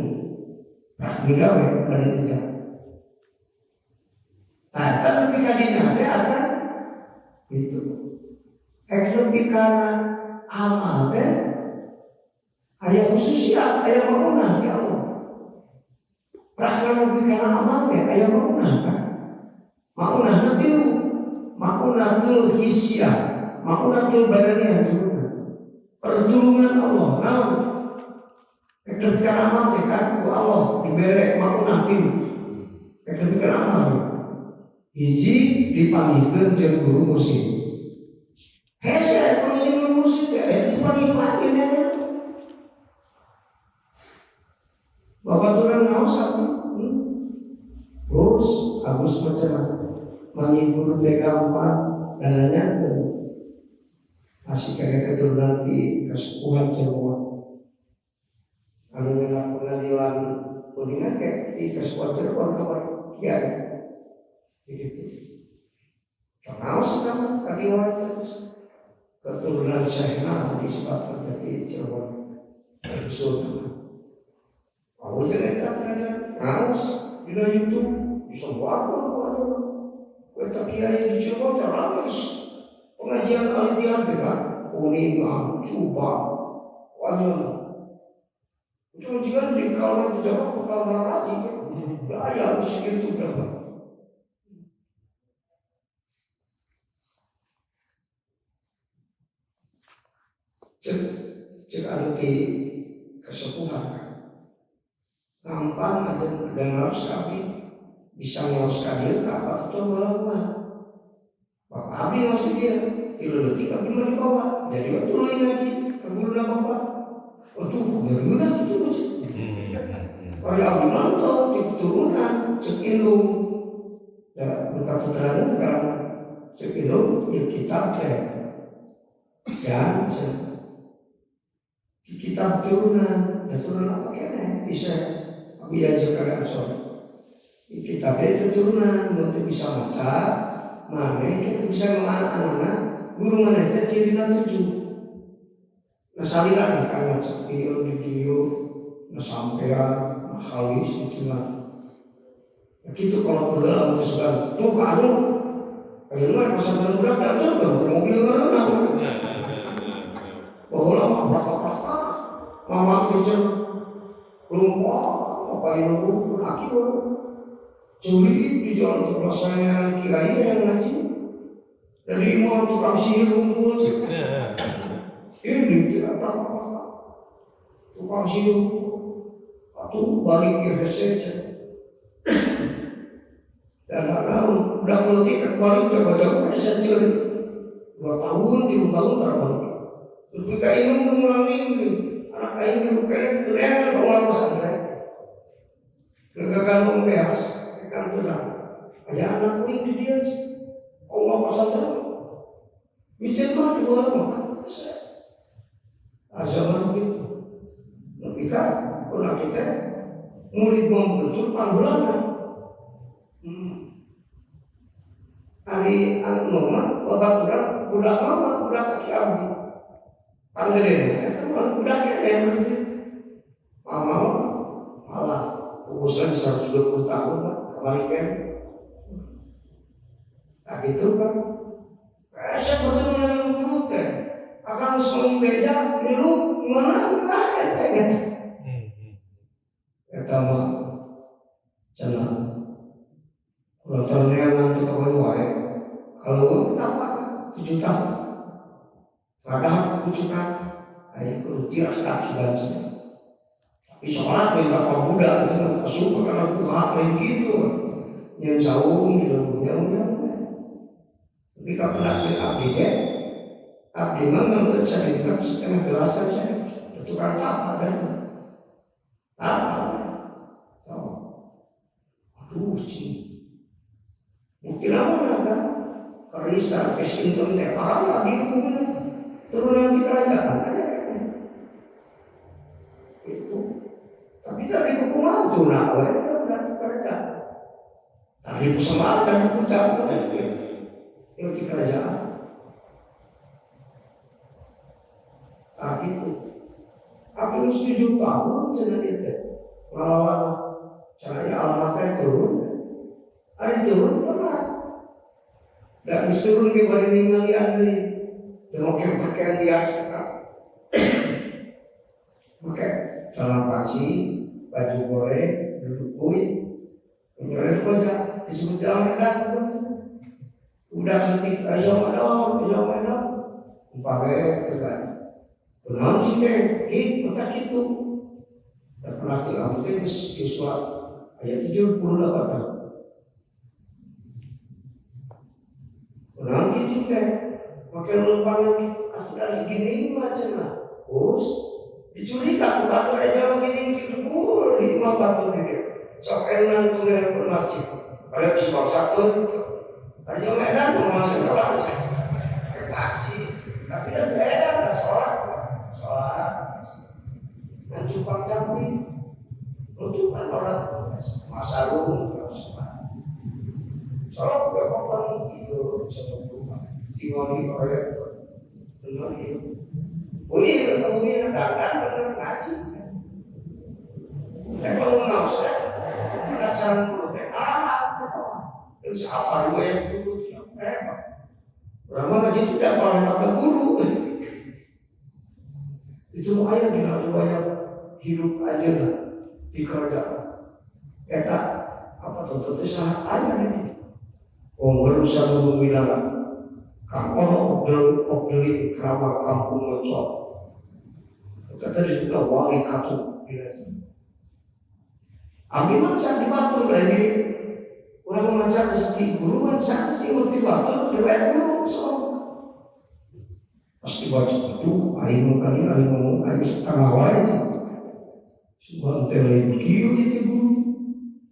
praktik gawe bari ngajam. Nah, tapi kadina teh apa? Itu. Lebih karena amal teh aya khususnya, aya maunah ya Allah. Praktek lebih karena amal teh aya maunah kan. Maunah nanti lu, maunah tul hisyah, maunah tul badaniyah juga. Pertolongan Allah. Nah, kedepikan amal kan ku Allah diberi mau nanti kedepikan amal hiji dipanggilkan jeung guru musik hese guru musik ya dipanggil ya bapak turun ngaos apa Agus macam manggil guru T4 dan nanya masih kayak keturunan di kesepuhan semua anu yang pengadilan kuningan kayak di kesepuhan Cirebon kawan ya begitu kenal sekarang tadi terus keturunan Syekhna disebut terjadi Cirebon Sultan aku jadi tak ada ngaus di YouTube bisa buat kita kiai di Cirebon terlalu pengajian alitian dengan kuningan, Subang, Wanyun. Itu juga di kalangan Jawa bakal naraji, daya harus segitu berapa. Cek ada di kesepuhan, gampang ada dengar sekali, bisa ngawas sekali, apa coba lakukan. Bapak Abi masih dia, kilo detik Abi mau dibawa, jadi waktu lain lagi, keburu dah bapak. Waduh, berguna itu mas. Kalau Abi nonton, di keturunan, cek indung, ya bukan keterangan karena cek indung, ya kitab dan di kitab turunan, ya turunan apa kena bisa Abi aja kalian sore. Di kitabnya itu turunan, untuk bisa baca. Mana kita bisa menganak-anak guru mana kita ciri tujuh. Nah saliran kan macam video, nah sampean, nah halis itu lah. Nah gitu kalau bergerak itu sudah tuh kamu, akhirnya pasal berapa aja tuh mobil mana? Bahwa apa? Mama kerja keluar apa itu laki curi di jalan sebelah saya kiai yang ngaji dari imam tukang sihir rumput ini tidak apa-apa tukang sihir atau balik ke hese dan ada udah melutik balik ke badan hese curi 2 tahun 3 tahun terbalik lebih kayak ini mengalami anak kain itu keren kalau pesantren kegagalan membeas kan tenang, ayah anak ini di dia, Allah pasal terang, bicara di luar makan, zaman begitu, ketika orang kita murid membentuk panggilan, hari anomah, bapak budak mama, budak kaki abi, panggilan, itu budak keren, mama malah urusan 120 tahun. Balikan, nah gitu kan, saya bertemu dengan guru teh, akan selalu beda, dulu mana enggak ada teh, kata mah, jangan, kalau ternyata nanti kau wae, kalau kita apa, 7 tahun, kadang 7 tahun, ayo kudu tirakat sudah sih. Di sholat minta pemuda itu nggak suka karena buah main gitu, yang jauh gitu, jauh. Tapi kalau nanti abdi memang saya dengar setengah gelas saja, itu kan apa kan? Apa? Aduh sih, mungkin apa kan? Karista kesinton teh parah di rumah, turunan kerajaan aja itu. Tapi tadi hukuman tu nak, itu berarti kerajaan. Tadi persembahan kita itu kerajaan. Tapi itu, aku 7 tahun senang itu. Melawan caranya alamatnya turun, ada turun pernah. Dan turun ke bawah ningalian ni, termakai pakaian biasa. Pakai celana pasi, baju goreng, duduk kuy, menyoleh kocak, disebut jalan enak. Udah ketik ayo madam, umpamanya kebalik. Benar sih deh, kita gitu. Dan pernah diambil Yosua ayat 38. Orang gitu kan, pakai lempangan itu sudah gini macam terus dicuri tak batu aja begini gitu di lima batu dia. Sampai nanti yang bermasjid. Kalau sebab satu, hanya Medan masuk ke bangsa, ke taksi. Tapi dan daerah ada sholat, dan cupang campur. Untuk kan orang masa rumah sholat berapa itu sebelum tinggal di proyek benar itu. Oh iya, kemudian datang benar ngaji. Kalau nggak usah, kita saling protek itu apa dua yang dulu repot. Orang ngaji tidak boleh kata guru. Itu ayat di dalam yang hidup aja lah. Dikerjakan. Kata apa tentu sangat ayat ini. Berusaha menggunakan kampung obdeli kerabat kampung Mocok. Kata juga wangi katu biasa. Ambil macam di batu lagi. Orang macam seperti guru macam si motivator riwayat guru so. Pasti baca itu ayo kali ngomong ayo setengah aja. Sebab tele kieu itu guru.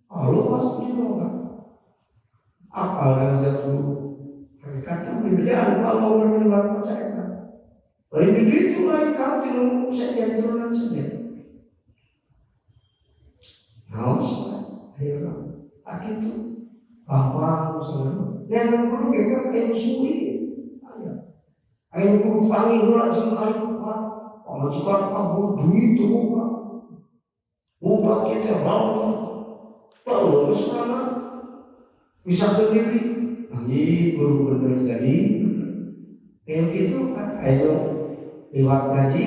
Halo pasti juga. Apa yang jatuh? Kata berjalan kalau menerima percaya. Lain itu lain kau tidak saja turunan saja. Haus, ayo itu apa saudara? Yang guru kita ayo suwi, ayo guru panggil guru jam kali bukan. Kalau sekarang kamu duit tu bukan, bukan kita mau tahu sekarang bisa sendiri. Ini guru benar jadi. Yang itu kan ayo lewat ngaji,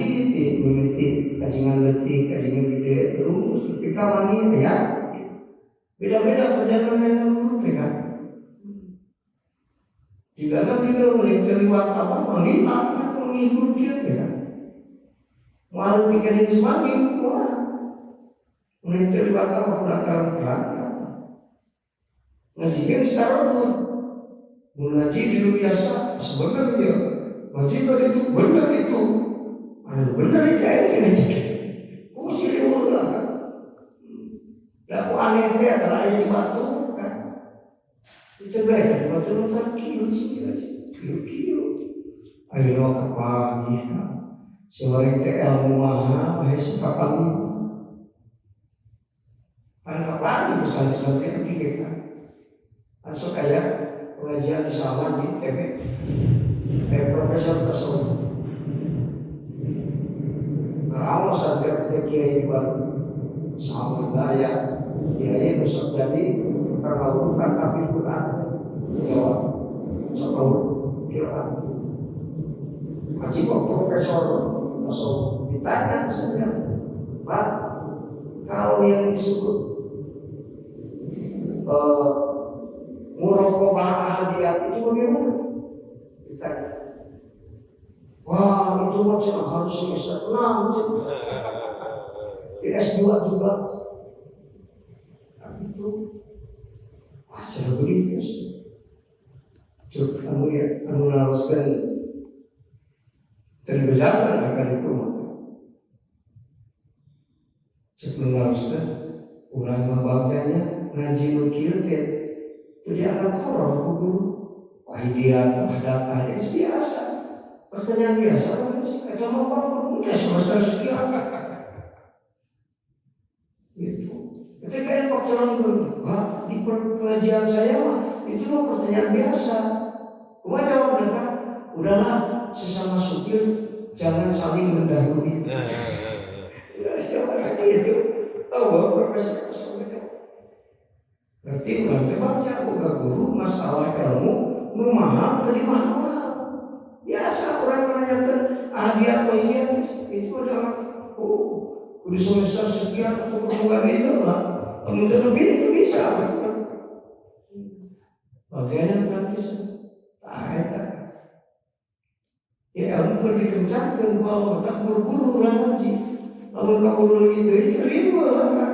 mengikuti kajian letih, kajian gede terus kita lagi ya. Beda-beda perjalanan yang guru kan. Jika kita boleh terlibat apa, mengikut dia kan. Mau tiga ini sebagai boleh terlibat apa belakang. Ngaji kan secara umum. Mengaji di dunia sebenarnya ngaji itu benar itu. Benar itu ngaji. Mesti diulang kan. Laku aneh itu adalah air batu kan. Itu beda batu nonton kiu. Ayo kapal ya. Seorang ilmu maha bahasa kapal ini. Kan kapal itu sampai kita. Masuk kayak pengajian di sana di TB profesor tersebut berawal saja kiai baru sama daya kiai besok jadi terlalukan tapi Quran jawab soal Quran masih profesor tersebut ditanya misalnya Pak kalau yang disebut muraqabah ahadiyat itu bagaimana? Ditanya. Wah itu macam harus semester 6 di S2 juga. Tapi itu cara begini coba kamu ya kamu haruskan dan berjalan akan itu maka coba haruskan orang membawanya ngaji berkiltir. Jadi anak orang guru, wahidiyah, data, biasa. Pertanyaan biasa, kata apa guru? Ya semester sekian. Gitu. Ketika yang pacaran guru, di pengajian saya mah itu mah pertanyaan biasa. Cuma jawab mereka, udahlah sesama supir jangan saling mendahului. Ya siapa lagi itu? Tahu profesor tersebut. Berarti nanti baca buka guru masalah ilmu mahal terima mahal. Biasa orang menanyakan hadiah apa ini itu adalah udah semester sekian atau berapa itu lah. Kemudian lebih itu bisa. Bagaimana praktis? Tak. Ya ilmu perlu dikencangkan kalau tak buru-buru orang ngaji. lamun ka guru itu ribet kan.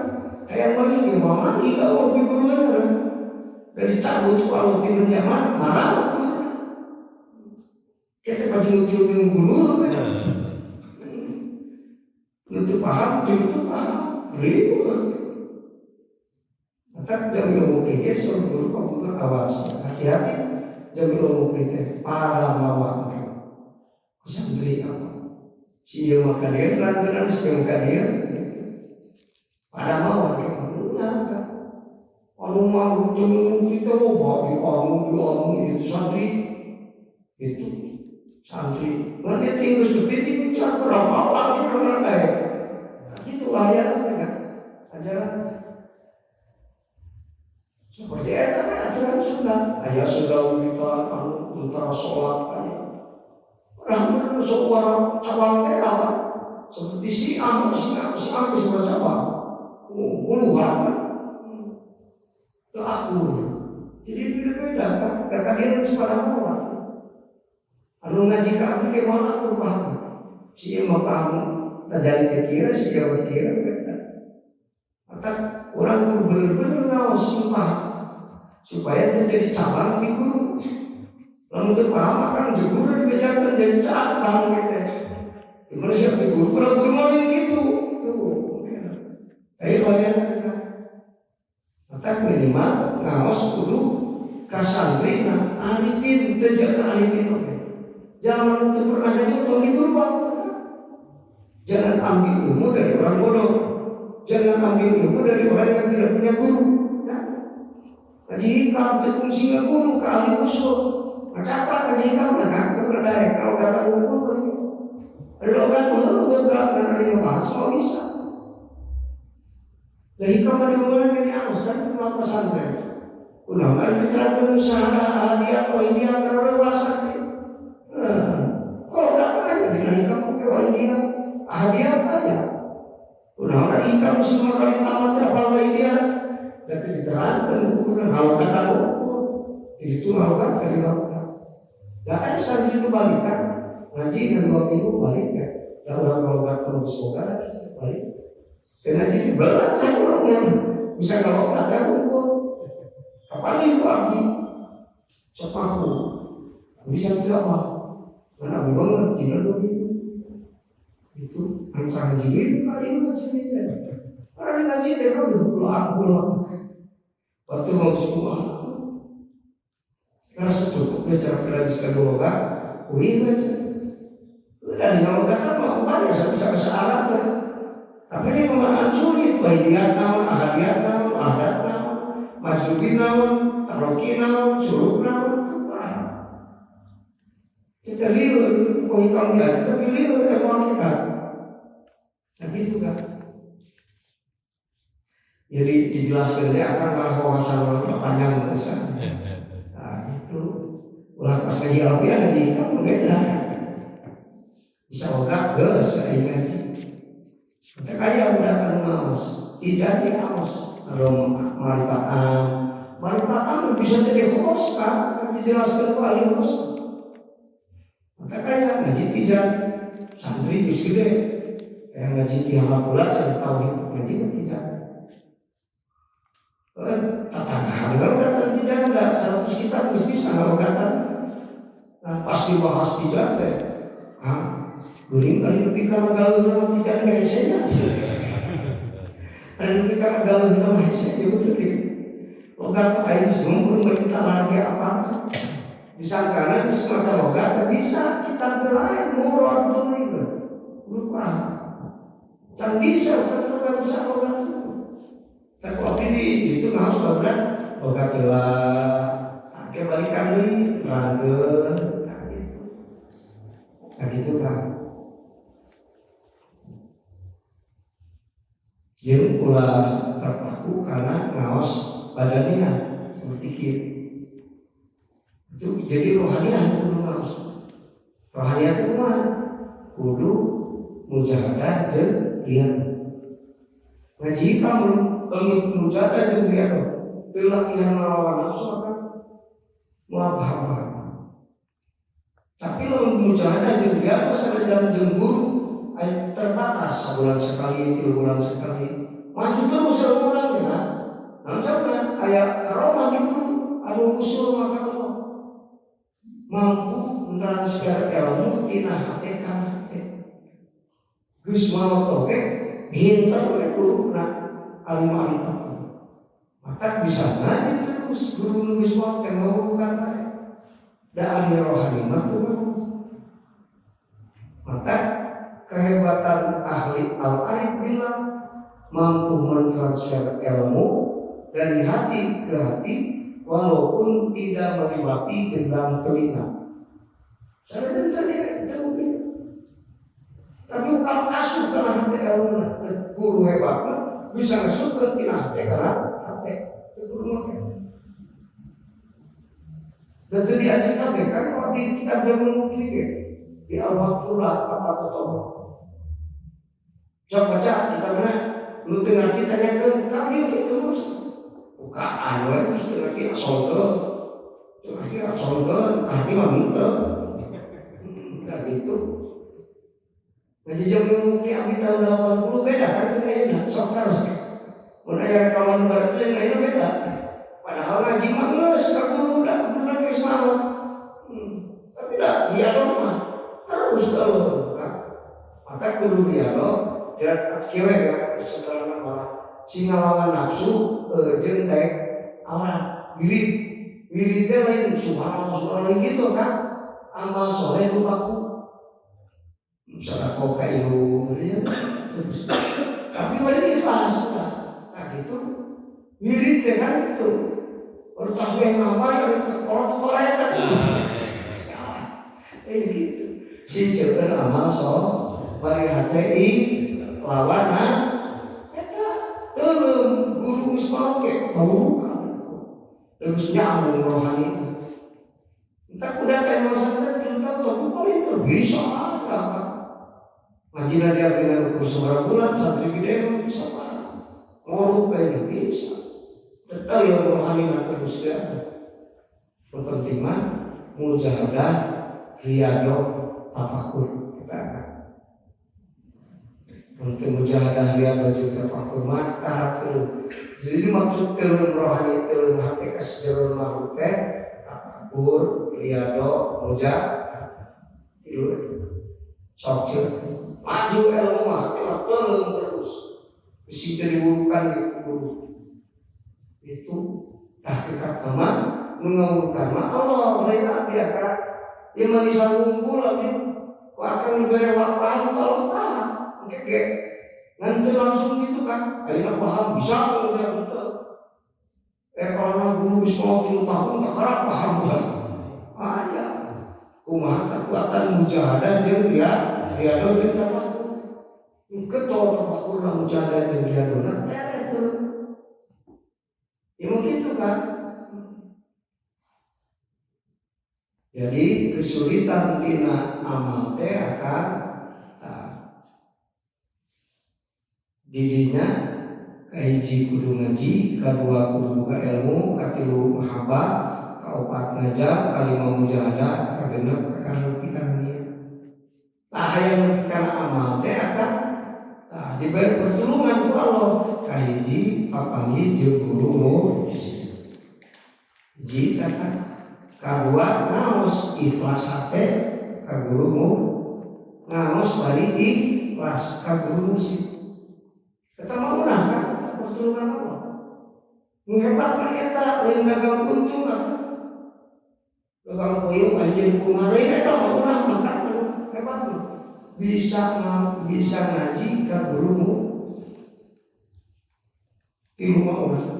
Kayak lagi ge mama ieu eueuh gurunya. Dari cabut kalau tidur nyaman marah tuh. Kita pajung-ujung guru kan. Itu paham, itu paham, ribet. Maka jam ilmu pikir suruh guru kamu awas, hati-hati. Jam ilmu pikir para mawak kusantri apa? Siapa makan dia, terang-terang siapa makan dia. Para mawak enggak. Orang mau jam kita loba di orang itu santri itu santri. Nanti tinggal seperti itu cara berapa kita mereka ya. Itu layak kan ajaran. Seperti itu kan aturan sunnah. Ayat sudah kita antara sholat aja. Orang seorang cabang apa? Seperti si Agus seorang cabang. Puluhan kan? Itu aku. Jadi beda-beda kan? Karena dia harus pada orang. Anu ngaji kamu gimana aku paham? Si mau paham. Tak jadi kira siapa kira beda. Maka orang benar-benar ngawas sumpah. Supaya dia jadi cabang di guru. Lalu itu paham akan di guru dibejakan jadi cabang gitu. Gimana siapa di guru? Kalau guru mau gitu. Ayo bayar kita. Maka minimal ngawas guru kasantri nah arifin terjaga arifin. Jangan untuk pernah jadi untuk di guru. Jangan ambil ilmu dari orang bodoh. Jangan ambil ilmu dari orang yang tidak punya guru. Kaji hikam tekun singa guru ke ahli usul. Macam apa kaji hikam? Nah, keberadaan kalau kata guru lagi. Kalau kata guru enggak ada bahas mau bisa. Lah hikam ada orang yang harus kan cuma pesantren. Ulama diterapkan usaha hadiah wahidiyah terlewasa. Kalau kata aja bila hikam ke wahidiyah hadiah aja. Ulama hikam semua kali tamat apa wahidiyah. Dan diterangkan ukuran halakat ukur itu halakat dari halakat. Gak ada santri itu balikan ngaji dan 2 minggu balik ya. Dan orang halakat kalau semoga balik. Dan ngaji dibelat sama orangnya. Bisa kalau ada ukur. Apa itu abdi? Sepaku. Bisa tidak apa? Karena banget tidak lebih. Itu antara jibril kali itu sendiri. Orang ngaji mereka pulang. Waktu mau semua. Karena secukup bicara bisa doa, wih baca. Dan kalau kata mau banyak bisa Arab kan. Tapi ini pemahaman sulit. Wahidiyat namun, ahadiyat namun, adat namun, masjudi namun, taroki namun, suruh namun. Kita lihat, wahikam biasa tapi lihat yang kita. Tapi itu kan. Jadi dijelaskan dia akan kalau wawasan orang panjang besar. Nah itu ulah pas ngaji Alfiah ngaji kamu beda. Bisa ogah geus aing ngaji. Teu kaya udah kan ngaos, ijazah ngaos. Kalau marifatan bisa jadi host kan dijelaskan ku ahli host. Teu kaya ngaji ijazah santri geus gede. Yang ngaji tiap bulan saya tahu ngaji ijazah. Kalau kata tidak ada 100 kitab bisa kalau kata nah, pasti bahas tidak deh. Guring kali lebih karena gaul nama tidak ada hasilnya. Kali lebih karena gaul nama hasilnya betul. Logat air sumber berita lagi apa? Bisa karena semacam logat bisa kita berlain murah tuh itu lupa. Dan bisa kita bisa logat. Tapi ini itu harus berat, obat telah, kebalikan ini langgeng, gitu kan. Yang ulah terpaku karena ngaos badannya seperti itu jadi rohaniah kudu ngaos. Rohaniah itu mah kudu mujahadah jeung riya. Ngaji kamu kalau mujahadah jeung riya teu latihan melawan nafsu akan muhabah. Tapi lamun mujahadah jeung riya pas jeung guru aya terbatas, sebulan sekali, 3 bulan sekali. Maju terus sebulan ya kan. Nah, sama kayak karomah di guru, anu usul maka Allah mampu mentransfer ilmu tina hati kana hati. Geus maot oge pinter we guru na alim arifat. Maka bisa ngaji terus guru geus maot teh ngawurukan bae. Da ahli rohani mah tuh. Maka kehebatan ahli al-arif bilang mampu mentransfer ilmu dari hati ke hati walaupun tidak melewati gendang telinga. Saya tahu tapi kalau asuh karena hati ilmu guru hebatnya bisa ngasuh ke tina hati karena hati itu guru makanya. Dan itu diajarkan kan kalau di kitab Jamal Mukmin di Al-Waqfullah apa tuh? Coba baca kitabnya. Lu tengah kita nyakin kami terus bukaan we terus tengah kita songkel tengah kita songkel hati mah minta enggak gitu. Ngaji Jamal Mukmin abdi tahun 80 beda kan itu kayaknya sok terus mun aya rekaman barat teh lain beda padahal ngaji mah geus ka guru da guru geus mau tapi dah dia mah terus maka guru dia dia kieu ya setelah nama singawangan nafsu jeung daek awan wirid teh lain subhanallah gitu kan amal soleh nu baku misalnya kau kailu ya terus tapi wali ikhlas sudah nah gitu wirid teh kan gitu baru tasbih nama yang kolot-kolot kan gitu si seueur amal soleh bari hati lawana eta teuleum guru geus make ngawurukan terus nyambung rohani entah kuda kayak masyarakat kita tahu paling bisa apa ngajina dia dengan ukur seberapa bulan santri gede bisa ngoruk kayak bisa tetap yang rohani terus dia penting mah mujahadah riyadhah tafakur kita untuk mujahadah dia baju terpakur maka terus jadi maksud terus rohani terus hati kesederhan makhluk teh tafakur riyadhah mujahadah itu sok maju ilmu hati terus terus mesti diurukan gitu itu hakikat nama mengawurkan Allah mereka biarkan yang bisa ngumpul kau akan memberi paham kalau paham oke nanti langsung gitu kan akhirnya paham bisa mengejar betul kalau guru bisa 10 tahun tak harap paham ya kumaha kekuatan mujahadah jeung riyadhah jeung tafakur ketua tafakur mujahadah jeung riyadhah itu ya begitu kan. Jadi kesulitan dina amal teh akan didinya kahiji kudu ngaji, kadua kudu buka ilmu, katilu mahabbah, kaopat ngajak, kalima mujahadah, kagenep akan pikan niat. Tah hayang pikan amal teh akan diberi pertolongan ku Allah. Kahiji papanggih jeung guru mursyid. Hiji kata kadua ngaos ikhlas hate ka gurumu ngaos bari ikhlas ka guru musik eta mah urang kan pertolongan Allah nu hebat mah eta lain dagang untung atuh dagang peuyeum anjeun kumaha eta mah urang mah hebat mah bisa ngaji ka gurumu di rumah urang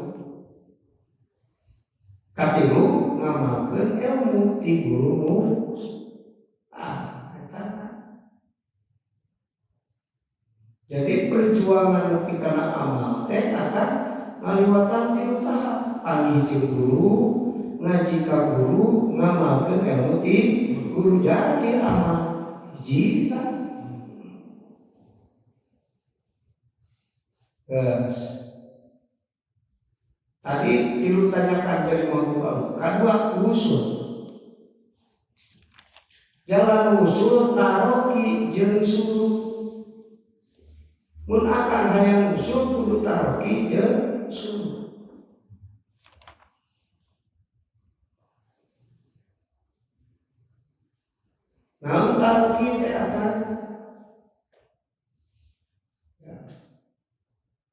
katilu ngamalkeun ilmu ti gurumu eta. Jadi perjuangan nepi kana amal teh akan ngaliwatan tilu tahap panggih jeung guru ngaji ka guru ngamalkeun ilmu ti guru jadi amal hiji ta tadi tilu tanyakan jadi mampu kadua usul jalan usul taroki jeung suluk mun akan hayang usul kudu taroki jeung suruh. Nah, taroki teh akan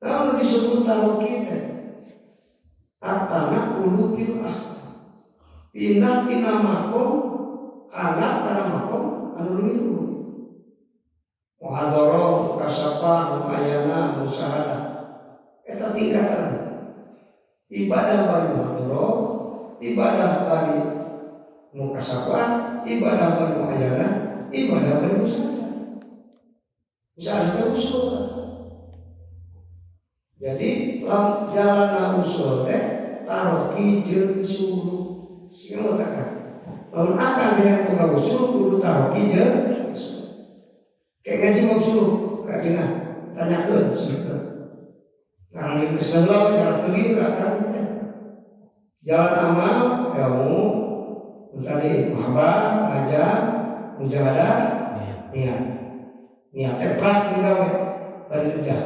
kalau disebut taroki teh atana kudu fil pindah tina makom kana makom anu lumiru muhadharah kasapa muayana musahada eta tingkatan ibadah bari muhadharah ibadah bari mukasabah ibadah bari muayana ibadah bari musahada musahada usul. Jadi jalan usul teh taroki jeung suruh. Sing mengatakan lamun akan yang boga usul kudu taroki jeung kayak ngaji usul kajina tanyakeun seueur. Karena itu selalu jalan teuing akan jalan amal ilmu tadi mahabbah, ajar, mujahadah, niat teprak digawe bari kerja.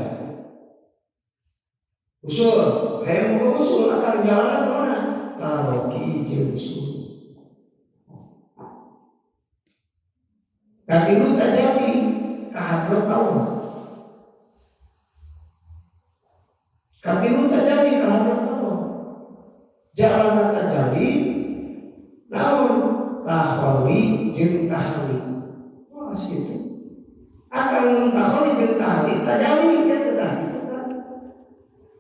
Usul, hayang boga usul akan jalan mana? Taroki jeung suruh. Katilu tajami kahadrat Allah. Katilu tajami kahadrat Allah. Jalan tajami naon tahawi jeung tahwi. Wah, situ. Akan mun tahawi jeung tahwi tajami kita tadi.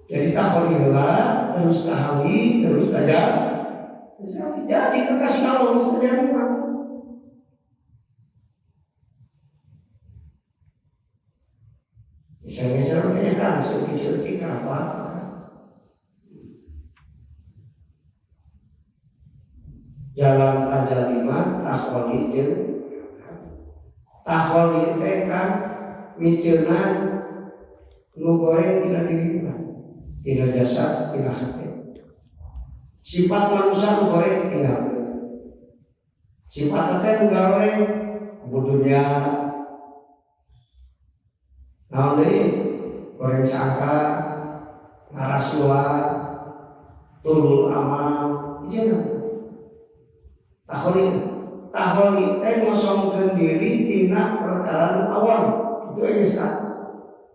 Jadi tahwi heula, terus tahawi, terus tajam. Jadi kekasih Allah mesti jadi apa? Misalnya kan seperti apa? Jalan tajalima tahwi jeung tahwi teh kan miceunna nu goreng tina dirinya. Tina jasa, tina hati. Sifat manusia nu goreng tinggal. Sifat hati nu goreng budunya. Naon deui goreng sangka, narasua, tulul amal, ieu taholi teh ngosongkeun diri tina perkara nu awam. Itu geus kan.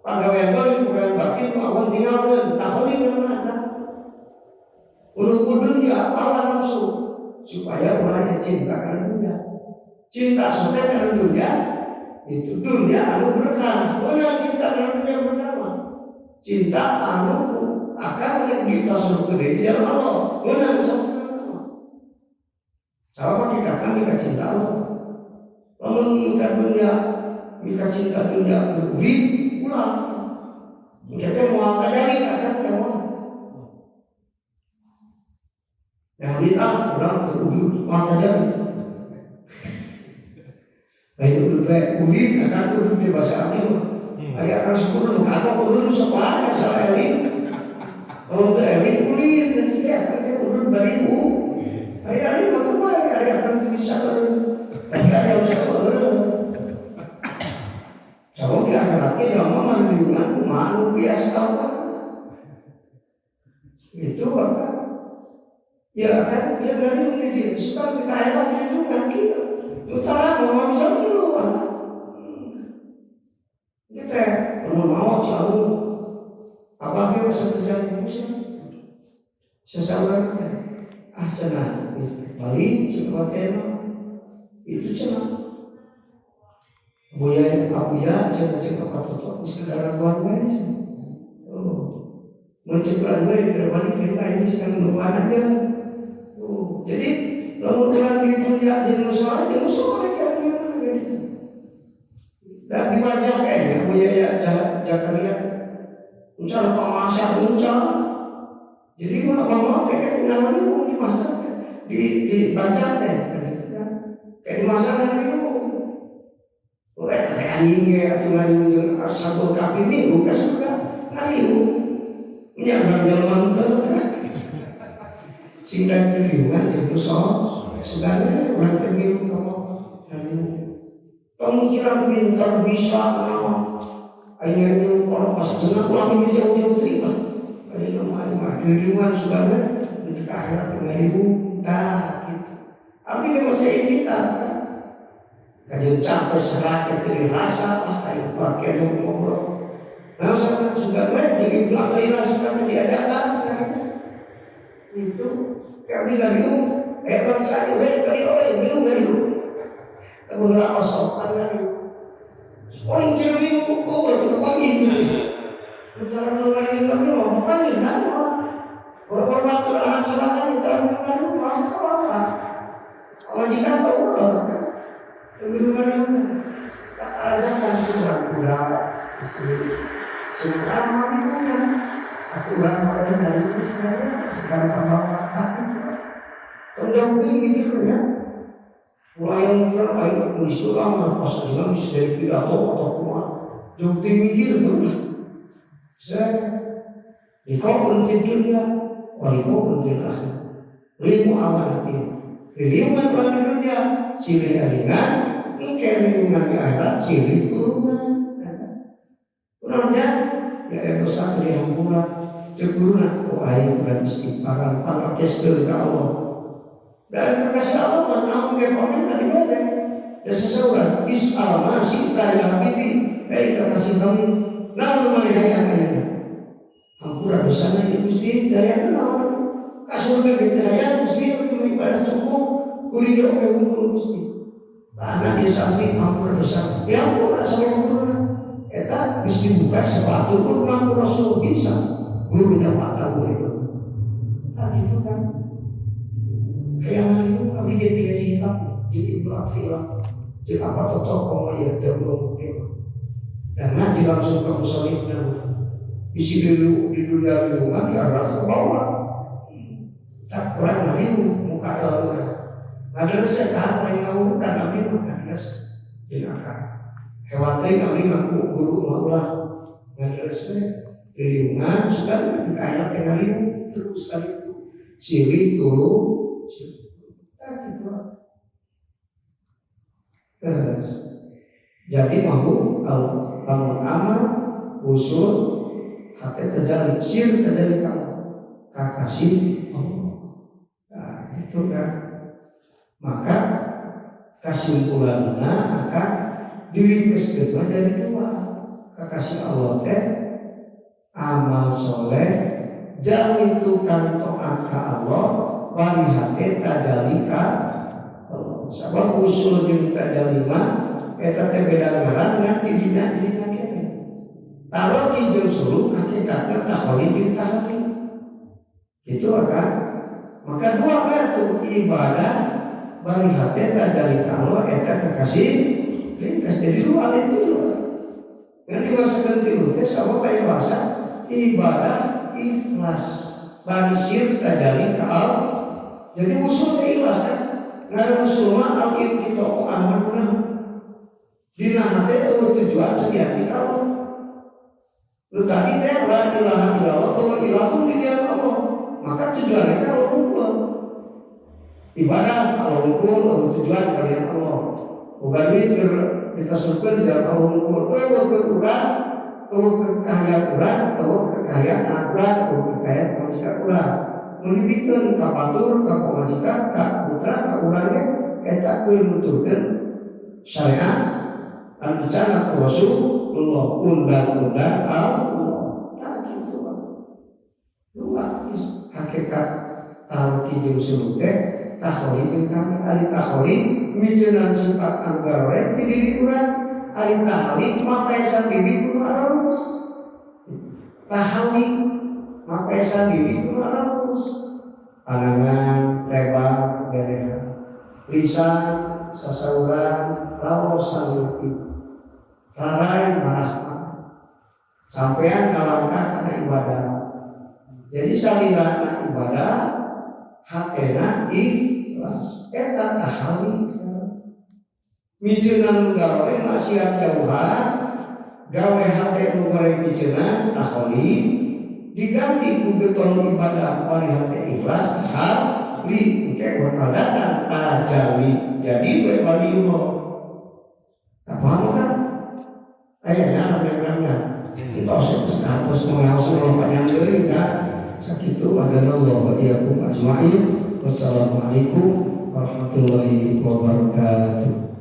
Pagawean bae pagawean batin awam tinggalkeun taholi mana? Ulu dunia apalah nafsu supaya mulai cinta kana dunia. Cinta sote kana dunia itu dunia anu berkah. Mana cinta kana dunia pertama? Cinta anu akan ditasawuf ke jalan Allah. Mana bisa pertama? Sama hakikatna mika cinta Allah. Lamun mika dunia, mika cinta dunia berubah. Kita mau jadi akan teman. Yang kita orang berujud mau jadi. Baik udah udik akan udik di bahasa Arab. Ada akan sepuluh, ada udik sekolah yang salah elit. Kalau untuk elit udik nanti akan dia udik beribu. Hari-hari bagaimana? Hari akan bisa tapi ada usaha. Kalau di akhiratnya yang memandikan malu biasa itu apa? Ya kan dia dari ini suka kita akhirat itu kan kita utara mau bisa dulu kita mau selalu apa yang bisa terjadi sesama cenah balik seperti itu cenah Buya cek apa tuh sekedar luar biasa. Mencegah gue berbalik kita ini sedang menuan aja. Jadi lalu orang di dunia di musuh mereka gitu. Dan di wajah kayaknya Buya Jakaria, misalnya pemasak misalnya. Jadi mau kayak tinggal di masak dibaca teh, kayak dimasak itu. Anjingnya dengan satu kaki minggu kan suka ngariu menyambang jalan kan sehingga keriuan jadi sebenarnya orang terbiru pemikiran pintar bisa akhirnya orang jangan pulang jauh-jauh terima. Kayak nama kiriman sudah di akhirat dengan ibu, tak gitu. Tapi kalau saya kita, kajian capek seraknya dari rasa, kayak pakai ngobrol. Nah, sama sudah jadi pulang dari rasa diajarkan, itu kami lagi orang saya beliau beberapa sopan lagi. Oh yang cermin berarti pagi ini. Bicara lagi belum pagi kan? Orang waktu anak selatan bicara dulu apa? Kalau jika tahu kebiruan tak ada kan kurang istri. Sekarang kami punya aturan orang dari Israel sekarang pembawa aku. Tentang ini gitu ya. Mulai yang kira baik Islam pas Islam dari pidato atau kuat jauh tinggi gitu. Saya dikau di dunia, walau di akhirat. Limu amanatin, limuan di dunia, silih alingan, keringan di akhirat, silih turunan. Kurangnya ya dosa yang pula cemburu ko ayo dan istighfaran para kesel ke Allah. Dan kekasih Allah menahu ke komentar di mana? Dan seseorang is'al masih tanya bibi, kekasih kami, namun mana yang ini? Hampura dosanya itu mesti daya kenal. Kasur ke daya mesti untuk ibadah subuh, kurido ke umur mesti. Karena di samping hampura dosa, yang pura sama hampura. Eta mesti buka sepatu pun mampu Rasul bisa. Gurunya patah murid. Nah gitu kan. Kayak itu kami jadi cerita jadi berafirah jika apa tetap komaya belum mungkin dan nanti langsung ke musolim dan isi dulu di dunia lingkungan di arah ke bawah tak kurang lagi muka lalu ada resep yang tahu kan kami makan res jenaka hewan teh kami ngaku guru maulah ada resep di lingkungan sudah dikaya dengan ribu terus kali itu siri dulu. Jadi mau kalau amal usul hati terjadi sir terjadi kamu kakasih nah itu kan maka kesimpulannya akan diri kesedua dari dua kakasih Allah teh amal soleh jauh itu kan taat ke Allah wali hati tajali ka sabab usul jeung tajali mah eta teh beda ngaran ngan di dina kene. Taro ki jeung suluk hakikatna taholi jeung taholi. Itu akan maka dua batu ibadah bari hati tajali ka Allah eta kekasih ringkas jadi dua itu. Ngan diwasakeun tilu teh sabab aya bahasa ibadah ikhlas bari sir tajali ka Allah. Jadi usul teh ikhlas kan. Ngarep usul mah al-ilmi toko amanah. Dina hati itu tujuan sejati kamu. Lu tadi teh la ilaha illallah wa ilahun di dia Allah. Maka tujuannya kalau hukum. Ibadah kalau hukum tujuan kalian Allah. Bukan kita suka di jalan kalau hukum. Ke kurang, ke kekayaan kurang, ke kekayaan akurat, ke kekayaan manusia kurang. Menibitkan kapatur, kapamajikan, kaputra, kaurangnya, eta kemuturkan syariat, dan bicara ke Rasulullah, undang-undang Allah. Tak gitu Pak. Dua, hakikat tauhid jeung suluk teh, taholi jeung kami, ari taholi miceunang sifat anggarore ti diri urang, ari taholi mapaesan diri kudu arus. Taholi mapaesan diri kudu arus. Pandangan lebar bereha lisan sasauran laosan ngerti rarai marah sampean ngalangkah kana ibadah jadi salirana ibadah hatena ikhlas eta tahali miceunang gawe maksiat jauhan gawe hate nu goreng miceunang taholi diganti ku getol ibadah wali hati ikhlas hali engke wakadatan tajali jadi we wali Allah apa kan ayahnya ramai-ramai itu harus ngaos orang panjang deui kan. Sakitu adana wa iyyakum ajmain. Wassalamualaikum warahmatullahi wabarakatuh.